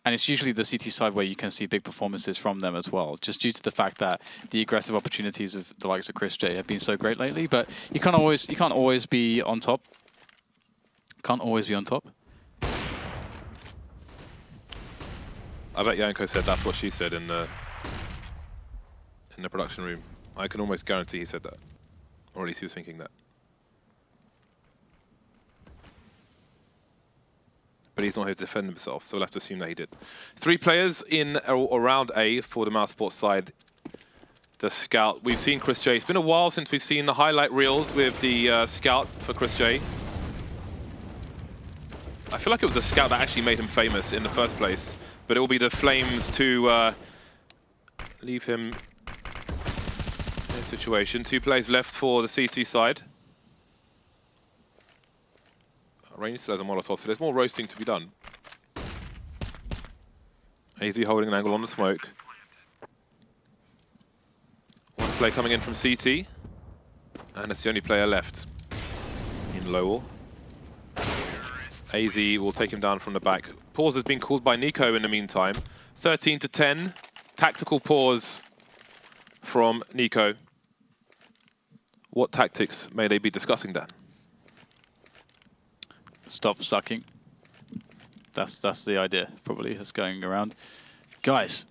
and it's usually the CT side where you can see big performances from them as well, just due to the fact that the aggressive opportunities of the likes of chrisJ have been so great lately. But you can't always be on top. Can't always be on top. I bet Yanko said that's what she said in the production room. I can almost guarantee he said that. Or at least he was thinking that. But he's not here to defend himself, so we'll have to assume that he did. 3 players in around A for the Mousesports side. The Scout. We've seen chrisJ. It's been a while since we've seen the highlight reels with the Scout for chrisJ. I feel like it was the Scout that actually made him famous in the first place. But it will be the Flames to leave him in a situation. 2 players left for the CT side. Rain still has a Molotov, so there's more roasting to be done. aizy holding an angle on the smoke. play coming in from CT. And it's the only player left in loWel. aizy will take him down from the back. Pause has been called by NiKo in the meantime. 13 to 10. Tactical pause from NiKo. What tactics may they be discussing, Dan? Stop sucking. That's the idea, probably, that's going around. Guys,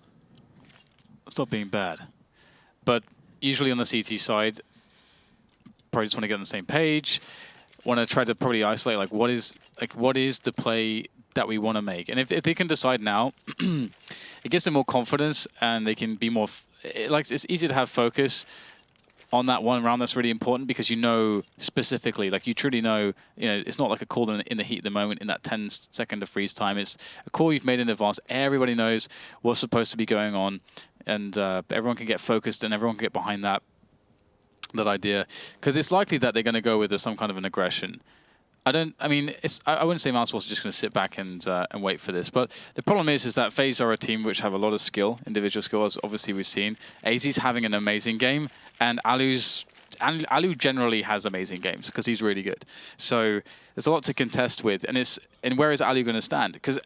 stop being bad. But usually on the CT side, probably just want to get on the same page. Want to try to probably isolate what is the play that we want to make. And if they can decide now, it gives them more confidence and they can be more. It's easier to have focus on that one round. That's really important because you know specifically, you truly know, it's not like a call in the heat of the moment in that 10-second of freeze time. It's a call you've made in advance. Everybody knows what's supposed to be going on, and everyone can get focused and everyone can get behind that idea, because it's likely that they're going to go with some kind of an aggression. I wouldn't say Mousesports are just going to sit back and wait for this, but the problem is that FaZe are a team which have a lot of skill, individual skill, as obviously we've seen. aizy's having an amazing game, and allu generally has amazing games because he's really good. So there's a lot to contest with, and where is allu going to stand? Because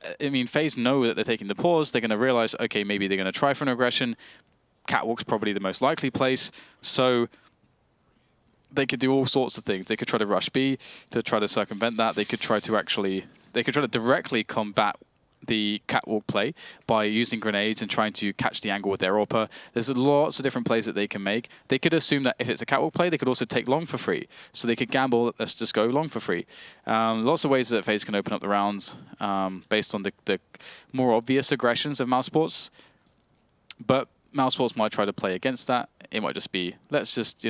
FaZe know that they're taking the pause. They're going to realize, okay, maybe they're going to try for an aggression. Catwalk's probably the most likely place, so they could do all sorts of things. They could try to rush B to try to circumvent that. They could try to directly combat the catwalk play by using grenades and trying to catch the angle with their AWPer. There's lots of different plays that they can make. They could assume that if it's a catwalk play, they could also take long for free. So they could gamble, let's just go long for free. Lots of ways that FaZe can open up the rounds based on the more obvious aggressions of Mousesports. But Mousesports might try to play against that. It might just be, let's just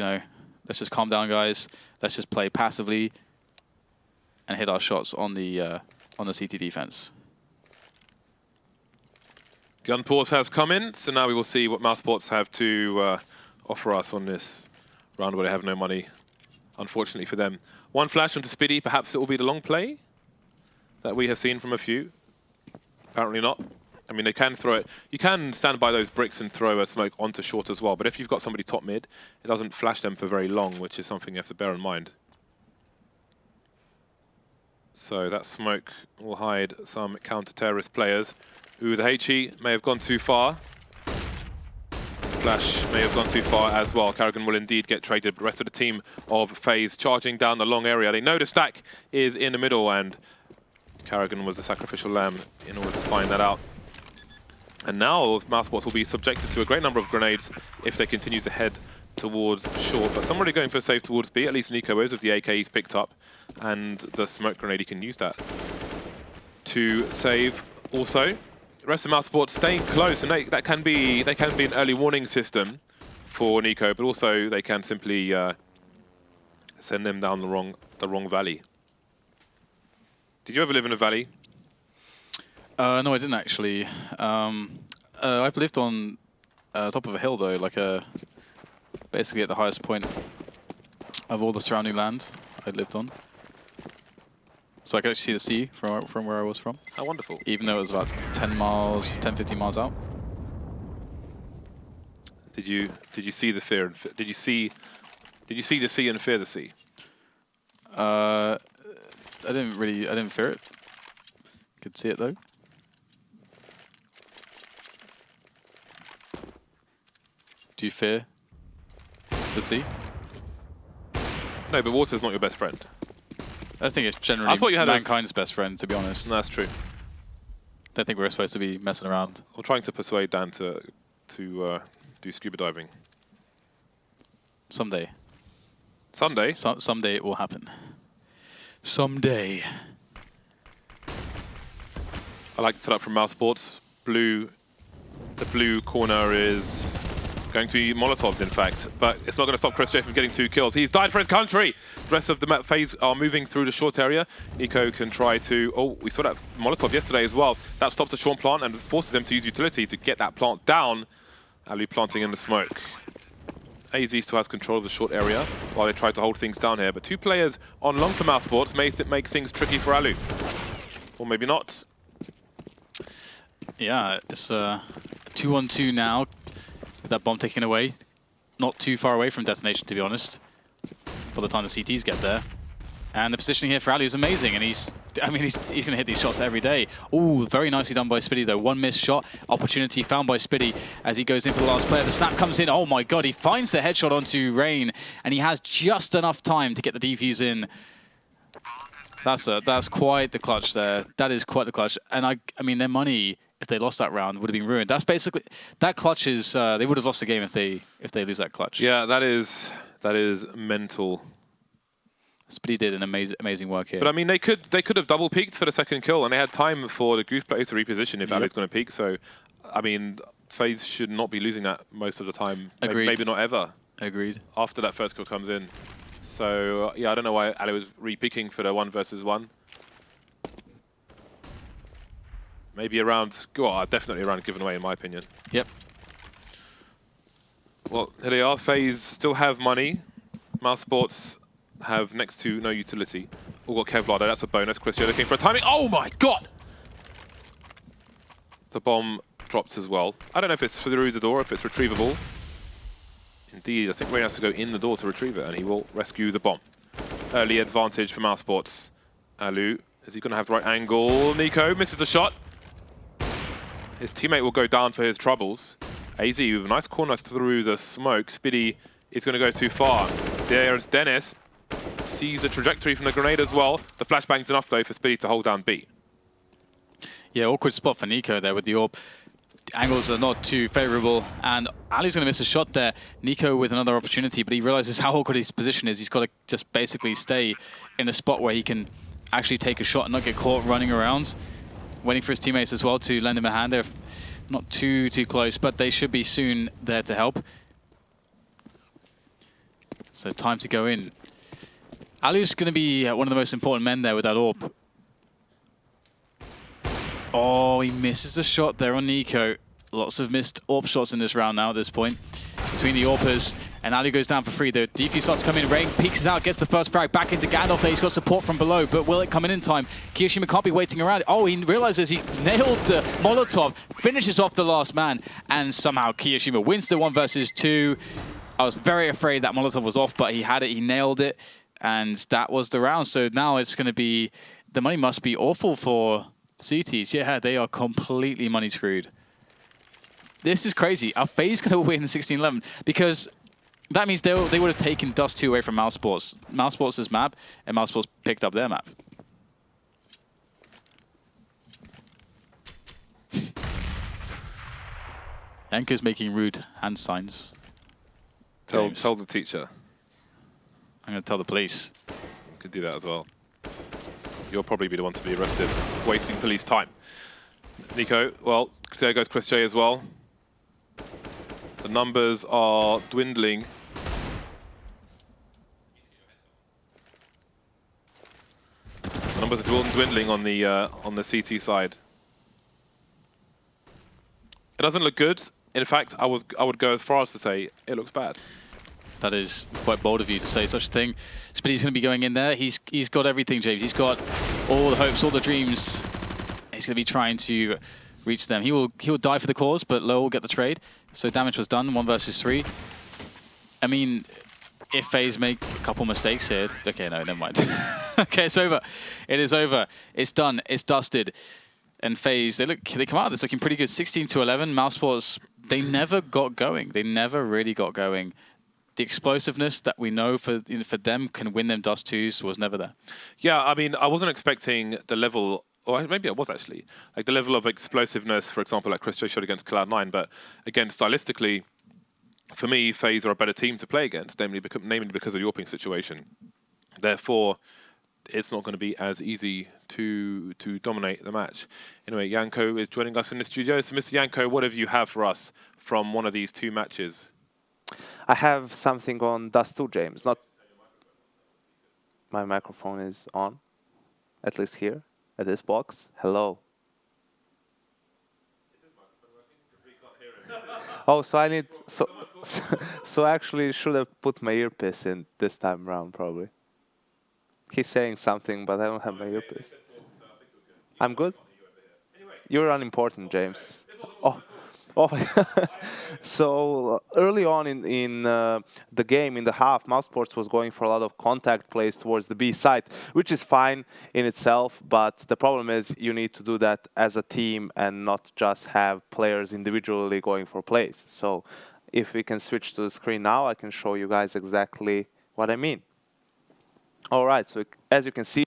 calm down, guys. Let's just play passively and hit our shots on the CT defense. The unpause has come in, so now we will see what Mousesports have to offer us on this round where they have no money, unfortunately for them. One flash onto Spiidi. Perhaps it will be the long play that we have seen from a few. Apparently not. They can throw it. You can stand by those bricks and throw a smoke onto short as well, but if you've got somebody top mid, it doesn't flash them for very long, which is something you have to bear in mind. So that smoke will hide some counter-terrorist players. Ooh, the HE may have gone too far. Flash may have gone too far as well. karrigan will indeed get traded, but the rest of the team of FaZe charging down the long area. They know the stack is in the middle, and karrigan was the sacrificial lamb in order to find that out. And now Mousesports will be subjected to a great number of grenades if they continue to head towards short. But somebody going for a save towards B, at least NiKo is with the AK he's picked up. And the smoke grenade, he can use that to save also. The rest of Mousesports staying close, and that can be an early warning system for NiKo, but also they can simply send them down the wrong valley. Did you ever live in a valley? No, I didn't actually. I've lived on top of a hill though, basically at the highest point of all the surrounding lands I lived on. So I could actually see the sea from where I was from. How wonderful! Even though it was about 10, 15 miles out. Did you see the fear? Did you see the sea and fear the sea? I didn't fear it. Could see it though. Do you fear the sea? No, but water's not your best friend. I think it's generally mankind's best friend, to be honest. No, that's true. Don't think we're supposed to be messing around. I'm trying to persuade Dan to do scuba diving. Someday. Someday? Someday it will happen. Someday. I like the setup from Mousesports. The blue corner is going to be Molotovs, in fact, but it's not going to stop chrisJ from getting 2 kills. He's died for his country! The rest of the map FaZe are moving through the short area. NiKo can try to... Oh, we saw that Molotov yesterday as well. That stops the short plant and forces them to use utility to get that plant down. allu planting in the smoke. aizy still has control of the short area while they try to hold things down here, but 2 players on long for Mousesports may make things tricky for allu. Or maybe not. Yeah, it's 2-on-2 now. With that bomb taken away. not too far away from detonation, to be honest, by the time the CTs get there. And the positioning here for allu is amazing, and he's going to hit these shots every day. Ooh, very nicely done by Spiidi, though. One missed shot, opportunity found by Spiidi as he goes in for the last player. The snap comes in. Oh my god, he finds the headshot onto Rain, and he has just enough time to get the defuse in. That's quite the clutch there. That is quite the clutch. And I mean, their money, if they lost that round, would have been ruined. That's basically, that clutch is, they would have lost the game if they lose that clutch. Yeah, that is mental. Spiidi did an amazing work here. But I mean, they could have double peaked for the second kill, and they had time for the goose players to reposition if allu's going to peak. So, I mean, FaZe should not be losing that most of the time. Agreed. Maybe not ever. Agreed. After that first kill comes in. So, yeah, I don't know why allu was re-peaking for the 1 versus 1. Maybe around, definitely around given away in my opinion. Yep. Well, here they are. FaZe still have money. Mousesports have next to no utility. All got Kevlar there, that's a bonus. chrisJ looking for a timing. Oh my god! The bomb drops as well. I don't know if it's through the door, if it's retrievable. Indeed, I think Rain has to go in the door to retrieve it, and he will rescue the bomb. Early advantage for Mousesports. allu, is he going to have the right angle? NiKo misses a shot. His teammate will go down for his troubles. aizy with a nice corner through the smoke. Spiidi is going to go too far. There's Denis. Sees the trajectory from the grenade as well. The flashbang's enough though for Spiidi to hold down B. Yeah, awkward spot for NiKo there with the AWP. The angles are not too favorable, and allu's going to miss a shot there. NiKo with another opportunity, but he realizes how awkward his position is. He's got to just basically stay in a spot where he can actually take a shot and not get caught running around. Waiting for his teammates as well to lend him a hand. They're not too close, but they should be soon there to help. So time to go in. allu's going to be one of the most important men there with that AWP. Oh, he misses a shot there on NiKo. Lots of missed AWP shots in this round now at this point. Between the AWPers, and allu goes down for free. The defuse starts to come in. Rain peeks out, gets the first frag back into Gandalf there. He's got support from below, but will it come in time? kioShiMa can't be waiting around. Oh, he realizes he nailed the Molotov, finishes off the last man, and somehow kioShiMa wins the 1 versus 2. I was very afraid that Molotov was off, but he had it, he nailed it, and that was the round. So now it's going to be, the money must be awful for CTs. Yeah, they are completely money screwed. This is crazy. Are FaZe going to win 16-11? Because that means they would have taken Dust 2 away from Mousesports. Mousesports' map, and Mousesports picked up their map. Yanko's making rude hand signs. Tell the teacher. I'm going to tell the police. You could do that as well. You'll probably be the one to be arrested, wasting police time. NiKo, well, there goes chrisJ as well. The numbers are dwindling. The numbers are dwindling on the CT side. It doesn't look good. In fact, I would go as far as to say it looks bad. That is quite bold of you to say such a thing. Spiidi's going to be going in there. He's got everything, James. He's got all the hopes, all the dreams. He's going to be trying to reach them. He will die for the cause, but loWel will get the trade. So damage was done, 1 versus 3. I mean, if FaZe make a couple mistakes here, okay, no, never mind. Okay, it's over. It is over. It's done. It's dusted. And FaZe, they come out of this looking pretty good. 16-11. Mousesports, they never got going. They never really got going. The explosiveness that we know for them can win them Dust 2s was never there. Yeah, I mean, I wasn't expecting the level, or maybe I was actually, like the level of explosiveness, for example, like chrisJ showed against Cloud9, but again, stylistically, for me, FaZe are a better team to play against, namely because of the AWPing situation. Therefore, it's not going to be as easy to dominate the match. Anyway, Yanko is joining us in the studio. So, Mr. Yanko, what have you have for us from one of these 2 matches? I have something on Dust 2, James. Not my microphone is on, at least here, at this box. Hello. Is this microphone working? We can't hear it. Oh, so I need... So actually should have put my earpiece in this time around, probably. He's saying something, but I don't have my earpiece. I'm good? You're unimportant, James. Oh, Oh, so early on in the game, in the half, Mousesports was going for a lot of contact plays towards the B side, which is fine in itself, but the problem is you need to do that as a team and not just have players individually going for plays. So if we can switch to the screen now, I can show you guys exactly what I mean. All right, so as you can see,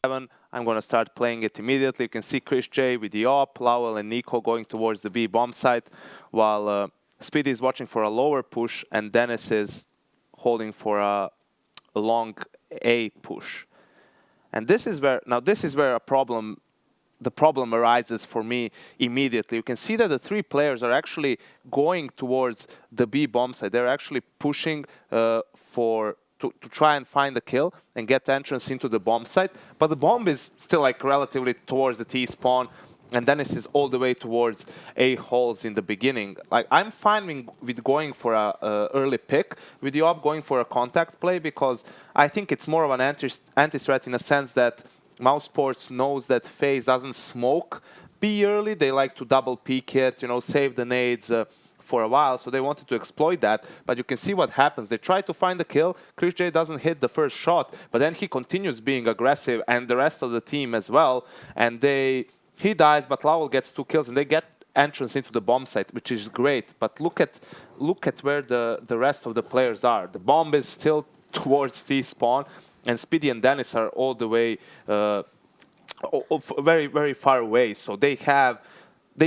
I'm going to start playing it immediately. You can see chrisJ with the op, loWel and NiKo going towards the B bomb site, while Spiidi is watching for a lower push and Denis is holding for a long A push. And this is where, now this is where the problem arises for me immediately. You can see that the three players are actually going towards the B bomb site. They're actually pushing to try and find the kill and get entrance into the bomb site. But the bomb is still like relatively towards the T spawn, and Denis is all the way towards A holes in the beginning. Like, I'm fine with going for a early pick, with the op going for a contact play, because I think it's more of an anti-threat in a sense that Mousesports knows that FaZe doesn't smoke B early. They like to double peek it, you know, save the nades for a while, so they wanted to exploit that, but you can see what happens. They try to find the kill, chrisJ doesn't hit the first shot, but then he continues being aggressive, and the rest of the team as well, and he dies, but loWel gets 2 kills, and they get entrance into the bomb site, which is great, but look at where the rest of the players are. The bomb is still towards T spawn, and Spiidi and Denis are all the way very, very far away, so they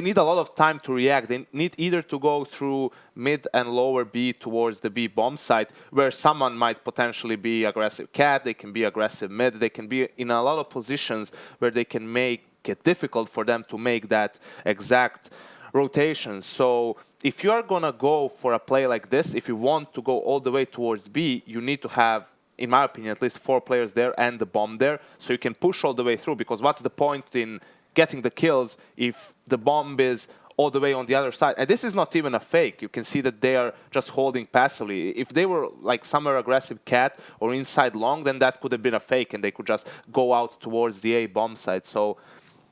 need a lot of time to react. They need either to go through mid and lower B towards the B bomb site, where someone might potentially be aggressive cat, they can be aggressive mid, they can be in a lot of positions where they can make it difficult for them to make that exact rotation. So if you are going to go for a play like this, if you want to go all the way towards B, you need to have, in my opinion, at least 4 players there and the bomb there, so you can push all the way through, because what's the point in getting the kills if the bomb is all the way on the other side? And this is not even a fake. You can see that they are just holding passively. If they were like somewhere aggressive cat or inside long, then that could have been a fake and they could just go out towards the A bomb side. So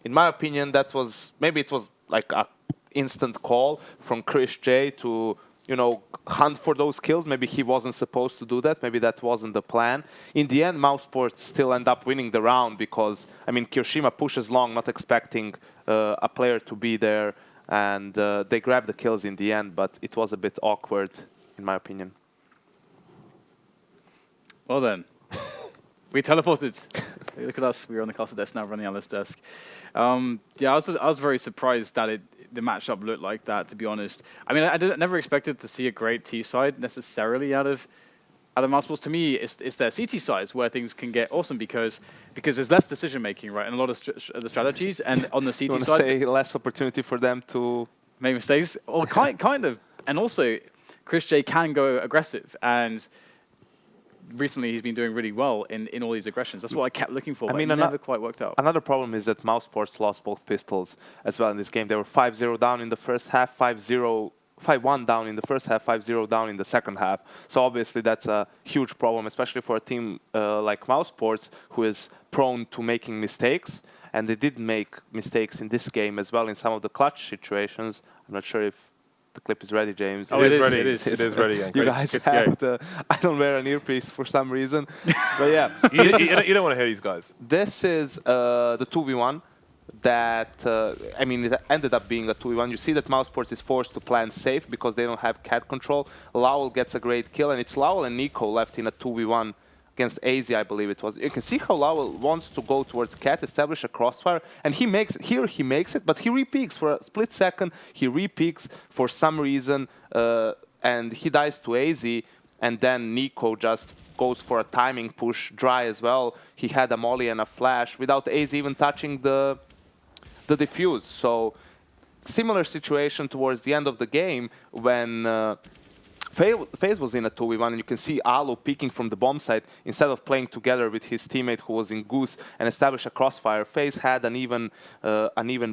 in my opinion, that was, maybe it was like a instant call from chrisJ to, you know, hunt for those kills. Maybe he wasn't supposed to do that. Maybe that wasn't the plan. In the end, Mousesports still end up winning the round because, I mean, kioShiMa pushes long, not expecting a player to be there, and they grab the kills in the end, but it was a bit awkward, in my opinion. Well then, we teleported. Look at us. We're on the castle desk now, running on this desk. Yeah, I was very surprised that the matchup looked like that, to be honest. I mean, I never expected to see a great T side necessarily out of Mousesports. To me, it's their CT sides where things can get awesome because there's less decision making, right, and a lot of the strategies. And on the CT you want side, to say less opportunity for them to make mistakes, or kind of. And also, chrisJ can go aggressive, and recently he's been doing really well in all these aggressions. That's what I kept looking for, but it never quite worked out. Another problem is that Mousesports lost both pistols as well in this game. They were 5-0 down in the first half, 5-1 down in the first half, 5-0 down in the second half. So obviously that's a huge problem, especially for a team like Mousesports, who is prone to making mistakes. And they did make mistakes in this game as well in some of the clutch situations. I'm not sure if the clip is ready, James. Oh, it is ready. It is ready. Yeah. You guys have I don't wear an earpiece for some reason. But yeah. you don't want to hear these guys. This is the 2v1 that, I mean, it ended up being a 2v1. You see that Mousesports is forced to plan safe because they don't have cat control. loWel gets a great kill, and it's loWel and NiKo left in a 2v1 against aizy, I believe it was. You can see how loWel wants to go towards cat, establish a crossfire, and he makes it, but he repeaks for a split second. He repeaks for some reason, and he dies to aizy, and then NiKo just goes for a timing push, dry as well. He had a molly and a flash without aizy even touching the defuse. So similar situation towards the end of the game when FaZe was in a 2v1, and you can see allu peeking from the bomb site instead of playing together with his teammate who was in Goose and establish a crossfire. FaZe had an even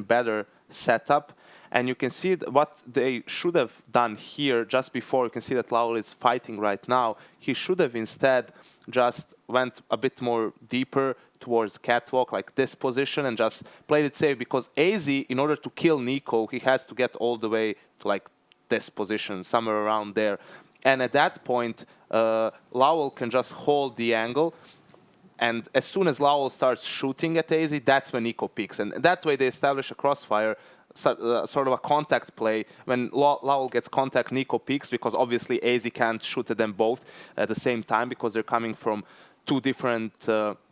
better setup, and you can see what they should have done here just before. You can see that loWel is fighting right now. He should have instead just went a bit more deeper towards catwalk, like this position, and just played it safe, because aizy, in order to kill NiKo, he has to get all the way to like this position, somewhere around there. And at that point, loWel can just hold the angle. And as soon as loWel starts shooting at aizy, that's when NiKo peaks. And that way they establish a crossfire, sort of a contact play. When loWel gets contact, NiKo peaks, because obviously aizy can't shoot at them both at the same time, because they're coming from two different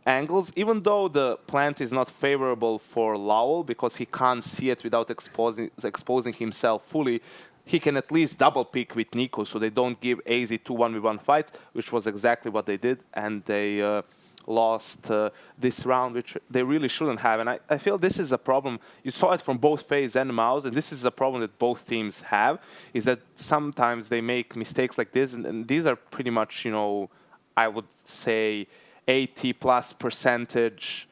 angles. Even though the plant is not favorable for loWel, because he can't see it without exposing himself fully, he can at least double peek with NiKo, so they don't give aizy 2 1v1 fights, which was exactly what they did. And they lost this round, which they really shouldn't have. And I feel this is a problem. You saw it from both FaZe and Mouse, and this is a problem that both teams have, is that sometimes they make mistakes like this, and these are pretty much, you know, I would say 80+%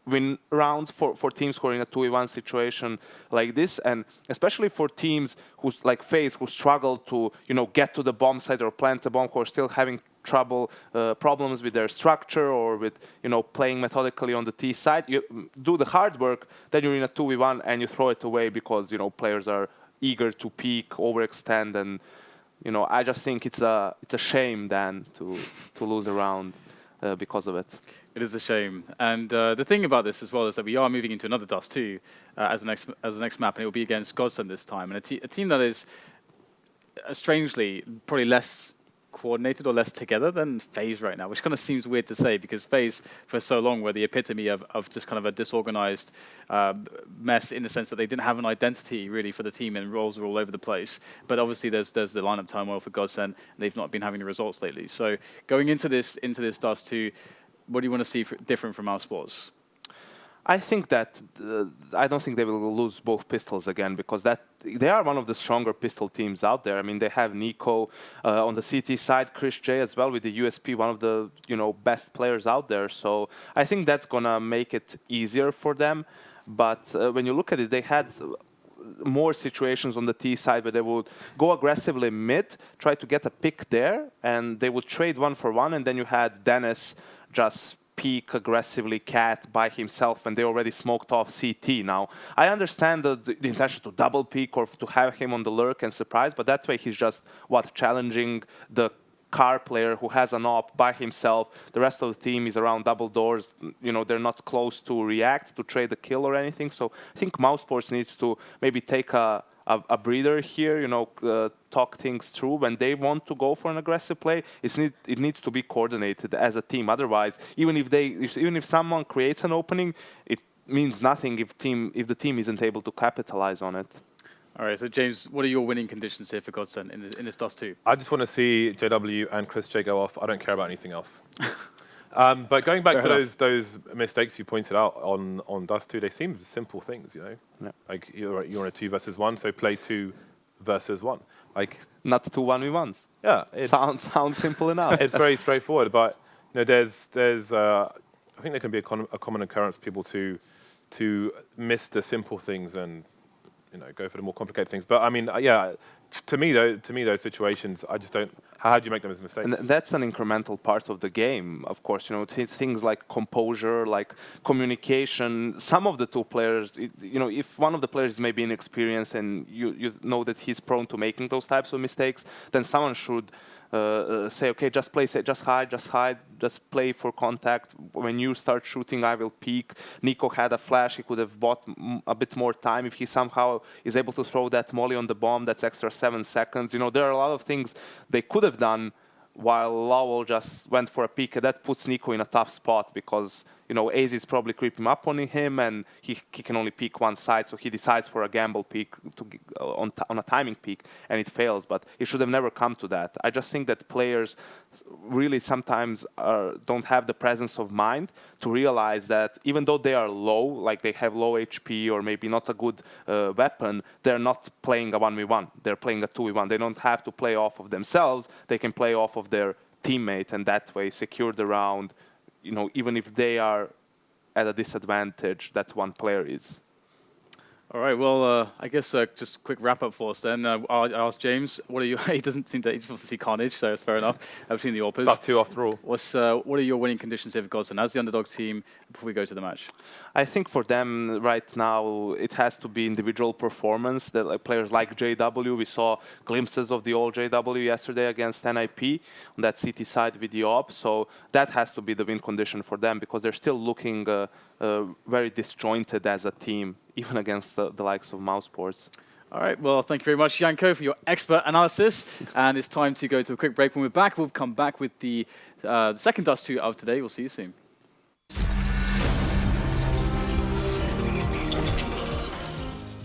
win rounds for teams who are in a 2v1 situation like this, and especially for teams who's like FaZe, who struggle to, you know, get to the bomb site or plant the bomb, who are still having problems with their structure, or with, you know, playing methodically on the T side. You do the hard work, then you're in a 2v1 and you throw it away because, you know, players are eager to peak, overextend, and, you know, I just think it's a shame then to lose a round because of it. It is a shame. And the thing about this as well is that we are moving into another Dust 2 as the next map, and it will be against Godsend this time. And a team that is strangely probably less coordinated or less together than FaZe right now, which kind of seems weird to say, because FaZe for so long were the epitome of just kind of a disorganized mess, in the sense that they didn't have an identity really for the team, and roles were all over the place. But obviously there's the lineup turmoil for Godsend, and they've not been having the results lately. So going into this Dust 2, what do you want to see different from Mousesports? I think that I don't think they will lose both pistols again, because they are one of the stronger pistol teams out there. I mean, they have NiKo on the CT side, chrisJ as well with the USP, one of the, you know, best players out there. So I think that's gonna make it easier for them. But when you look at it, they had more situations on the T side where they would go aggressively mid, try to get a pick there, and they would trade 1-for-1, and then you had Denis just peek aggressively cat by himself, and they already smoked off CT. Now, I understand the intention to double peek or to have him on the lurk and surprise, but that way he's just, challenging the car player who has an op by himself. The rest of the team is around double doors. You know, they're not close to react, to trade a kill or anything. So I think Mousesports needs to maybe take a breather here, you know, talk things through. When they want to go for an aggressive play, it needs to be coordinated as a team. Otherwise, even if someone creates an opening, it means nothing if the team isn't able to capitalize on it. All right, so James, what are your winning conditions here for Godsend in this Dust 2? I just want to see JW and chrisJ go off. I don't care about anything else. But going back to those mistakes you pointed out on Dust 2, they seem simple things, you know. Yeah. Like you're on a 2 versus 1, so play 2 versus 1. Like not 2 1v1s. Yeah, it sounds simple enough. It's very straightforward, but you know, there's I think there can be a common occurrence for people to miss the simple things and, you know, go for the more complicated things. But I mean, yeah, to me those situations, I just don't. How do you make them as mistakes? And that's an incremental part of the game, of course. You know, things like composure, like communication. Some of the two players, you know, if one of the players is maybe inexperienced and you know that he's prone to making those types of mistakes, then someone should say, okay, just play, just hide, just play for contact. When you start shooting, I will peek. NiKo had a flash. He could have bought a bit more time. If he somehow is able to throw that molly on the bomb, that's extra 7 seconds. You know, there are a lot of things they could have done while loWel just went for a peek. And that puts NiKo in a tough spot, because, you know, aizy is probably creeping up on him, and he can only peek one side, so he decides for a gamble peek on a timing peek, and it fails. But it should have never come to that. I just think that players really sometimes don't have the presence of mind to realize that even though they are low, like they have low HP or maybe not a good weapon, they're not playing a 1v1. They're playing a 2v1. They don't have to play off of themselves. They can play off of their teammate, and that way secure the round. You know, even if they are at a disadvantage, that one player is. All right, well, I guess just a quick wrap-up for us then. I asked James, what are you... he doesn't seem to... He just wants to see carnage, so it's fair enough. I've seen the AWPers. That's 2 after all. What are your winning conditions here for Godsend as the underdog team before we go to the match? I think for them right now, it has to be individual performance. That like players like JW, we saw glimpses of the old JW yesterday against NIP on that CT side with the op. So that has to be the win condition for them because they're still looking very disjointed as a team, even against the likes of Mousesports. All right, well, thank you very much, Janko, for your expert analysis. And it's time to go to a quick break. When we're back, we'll come back with the second Dust 2 of today. We'll see you soon.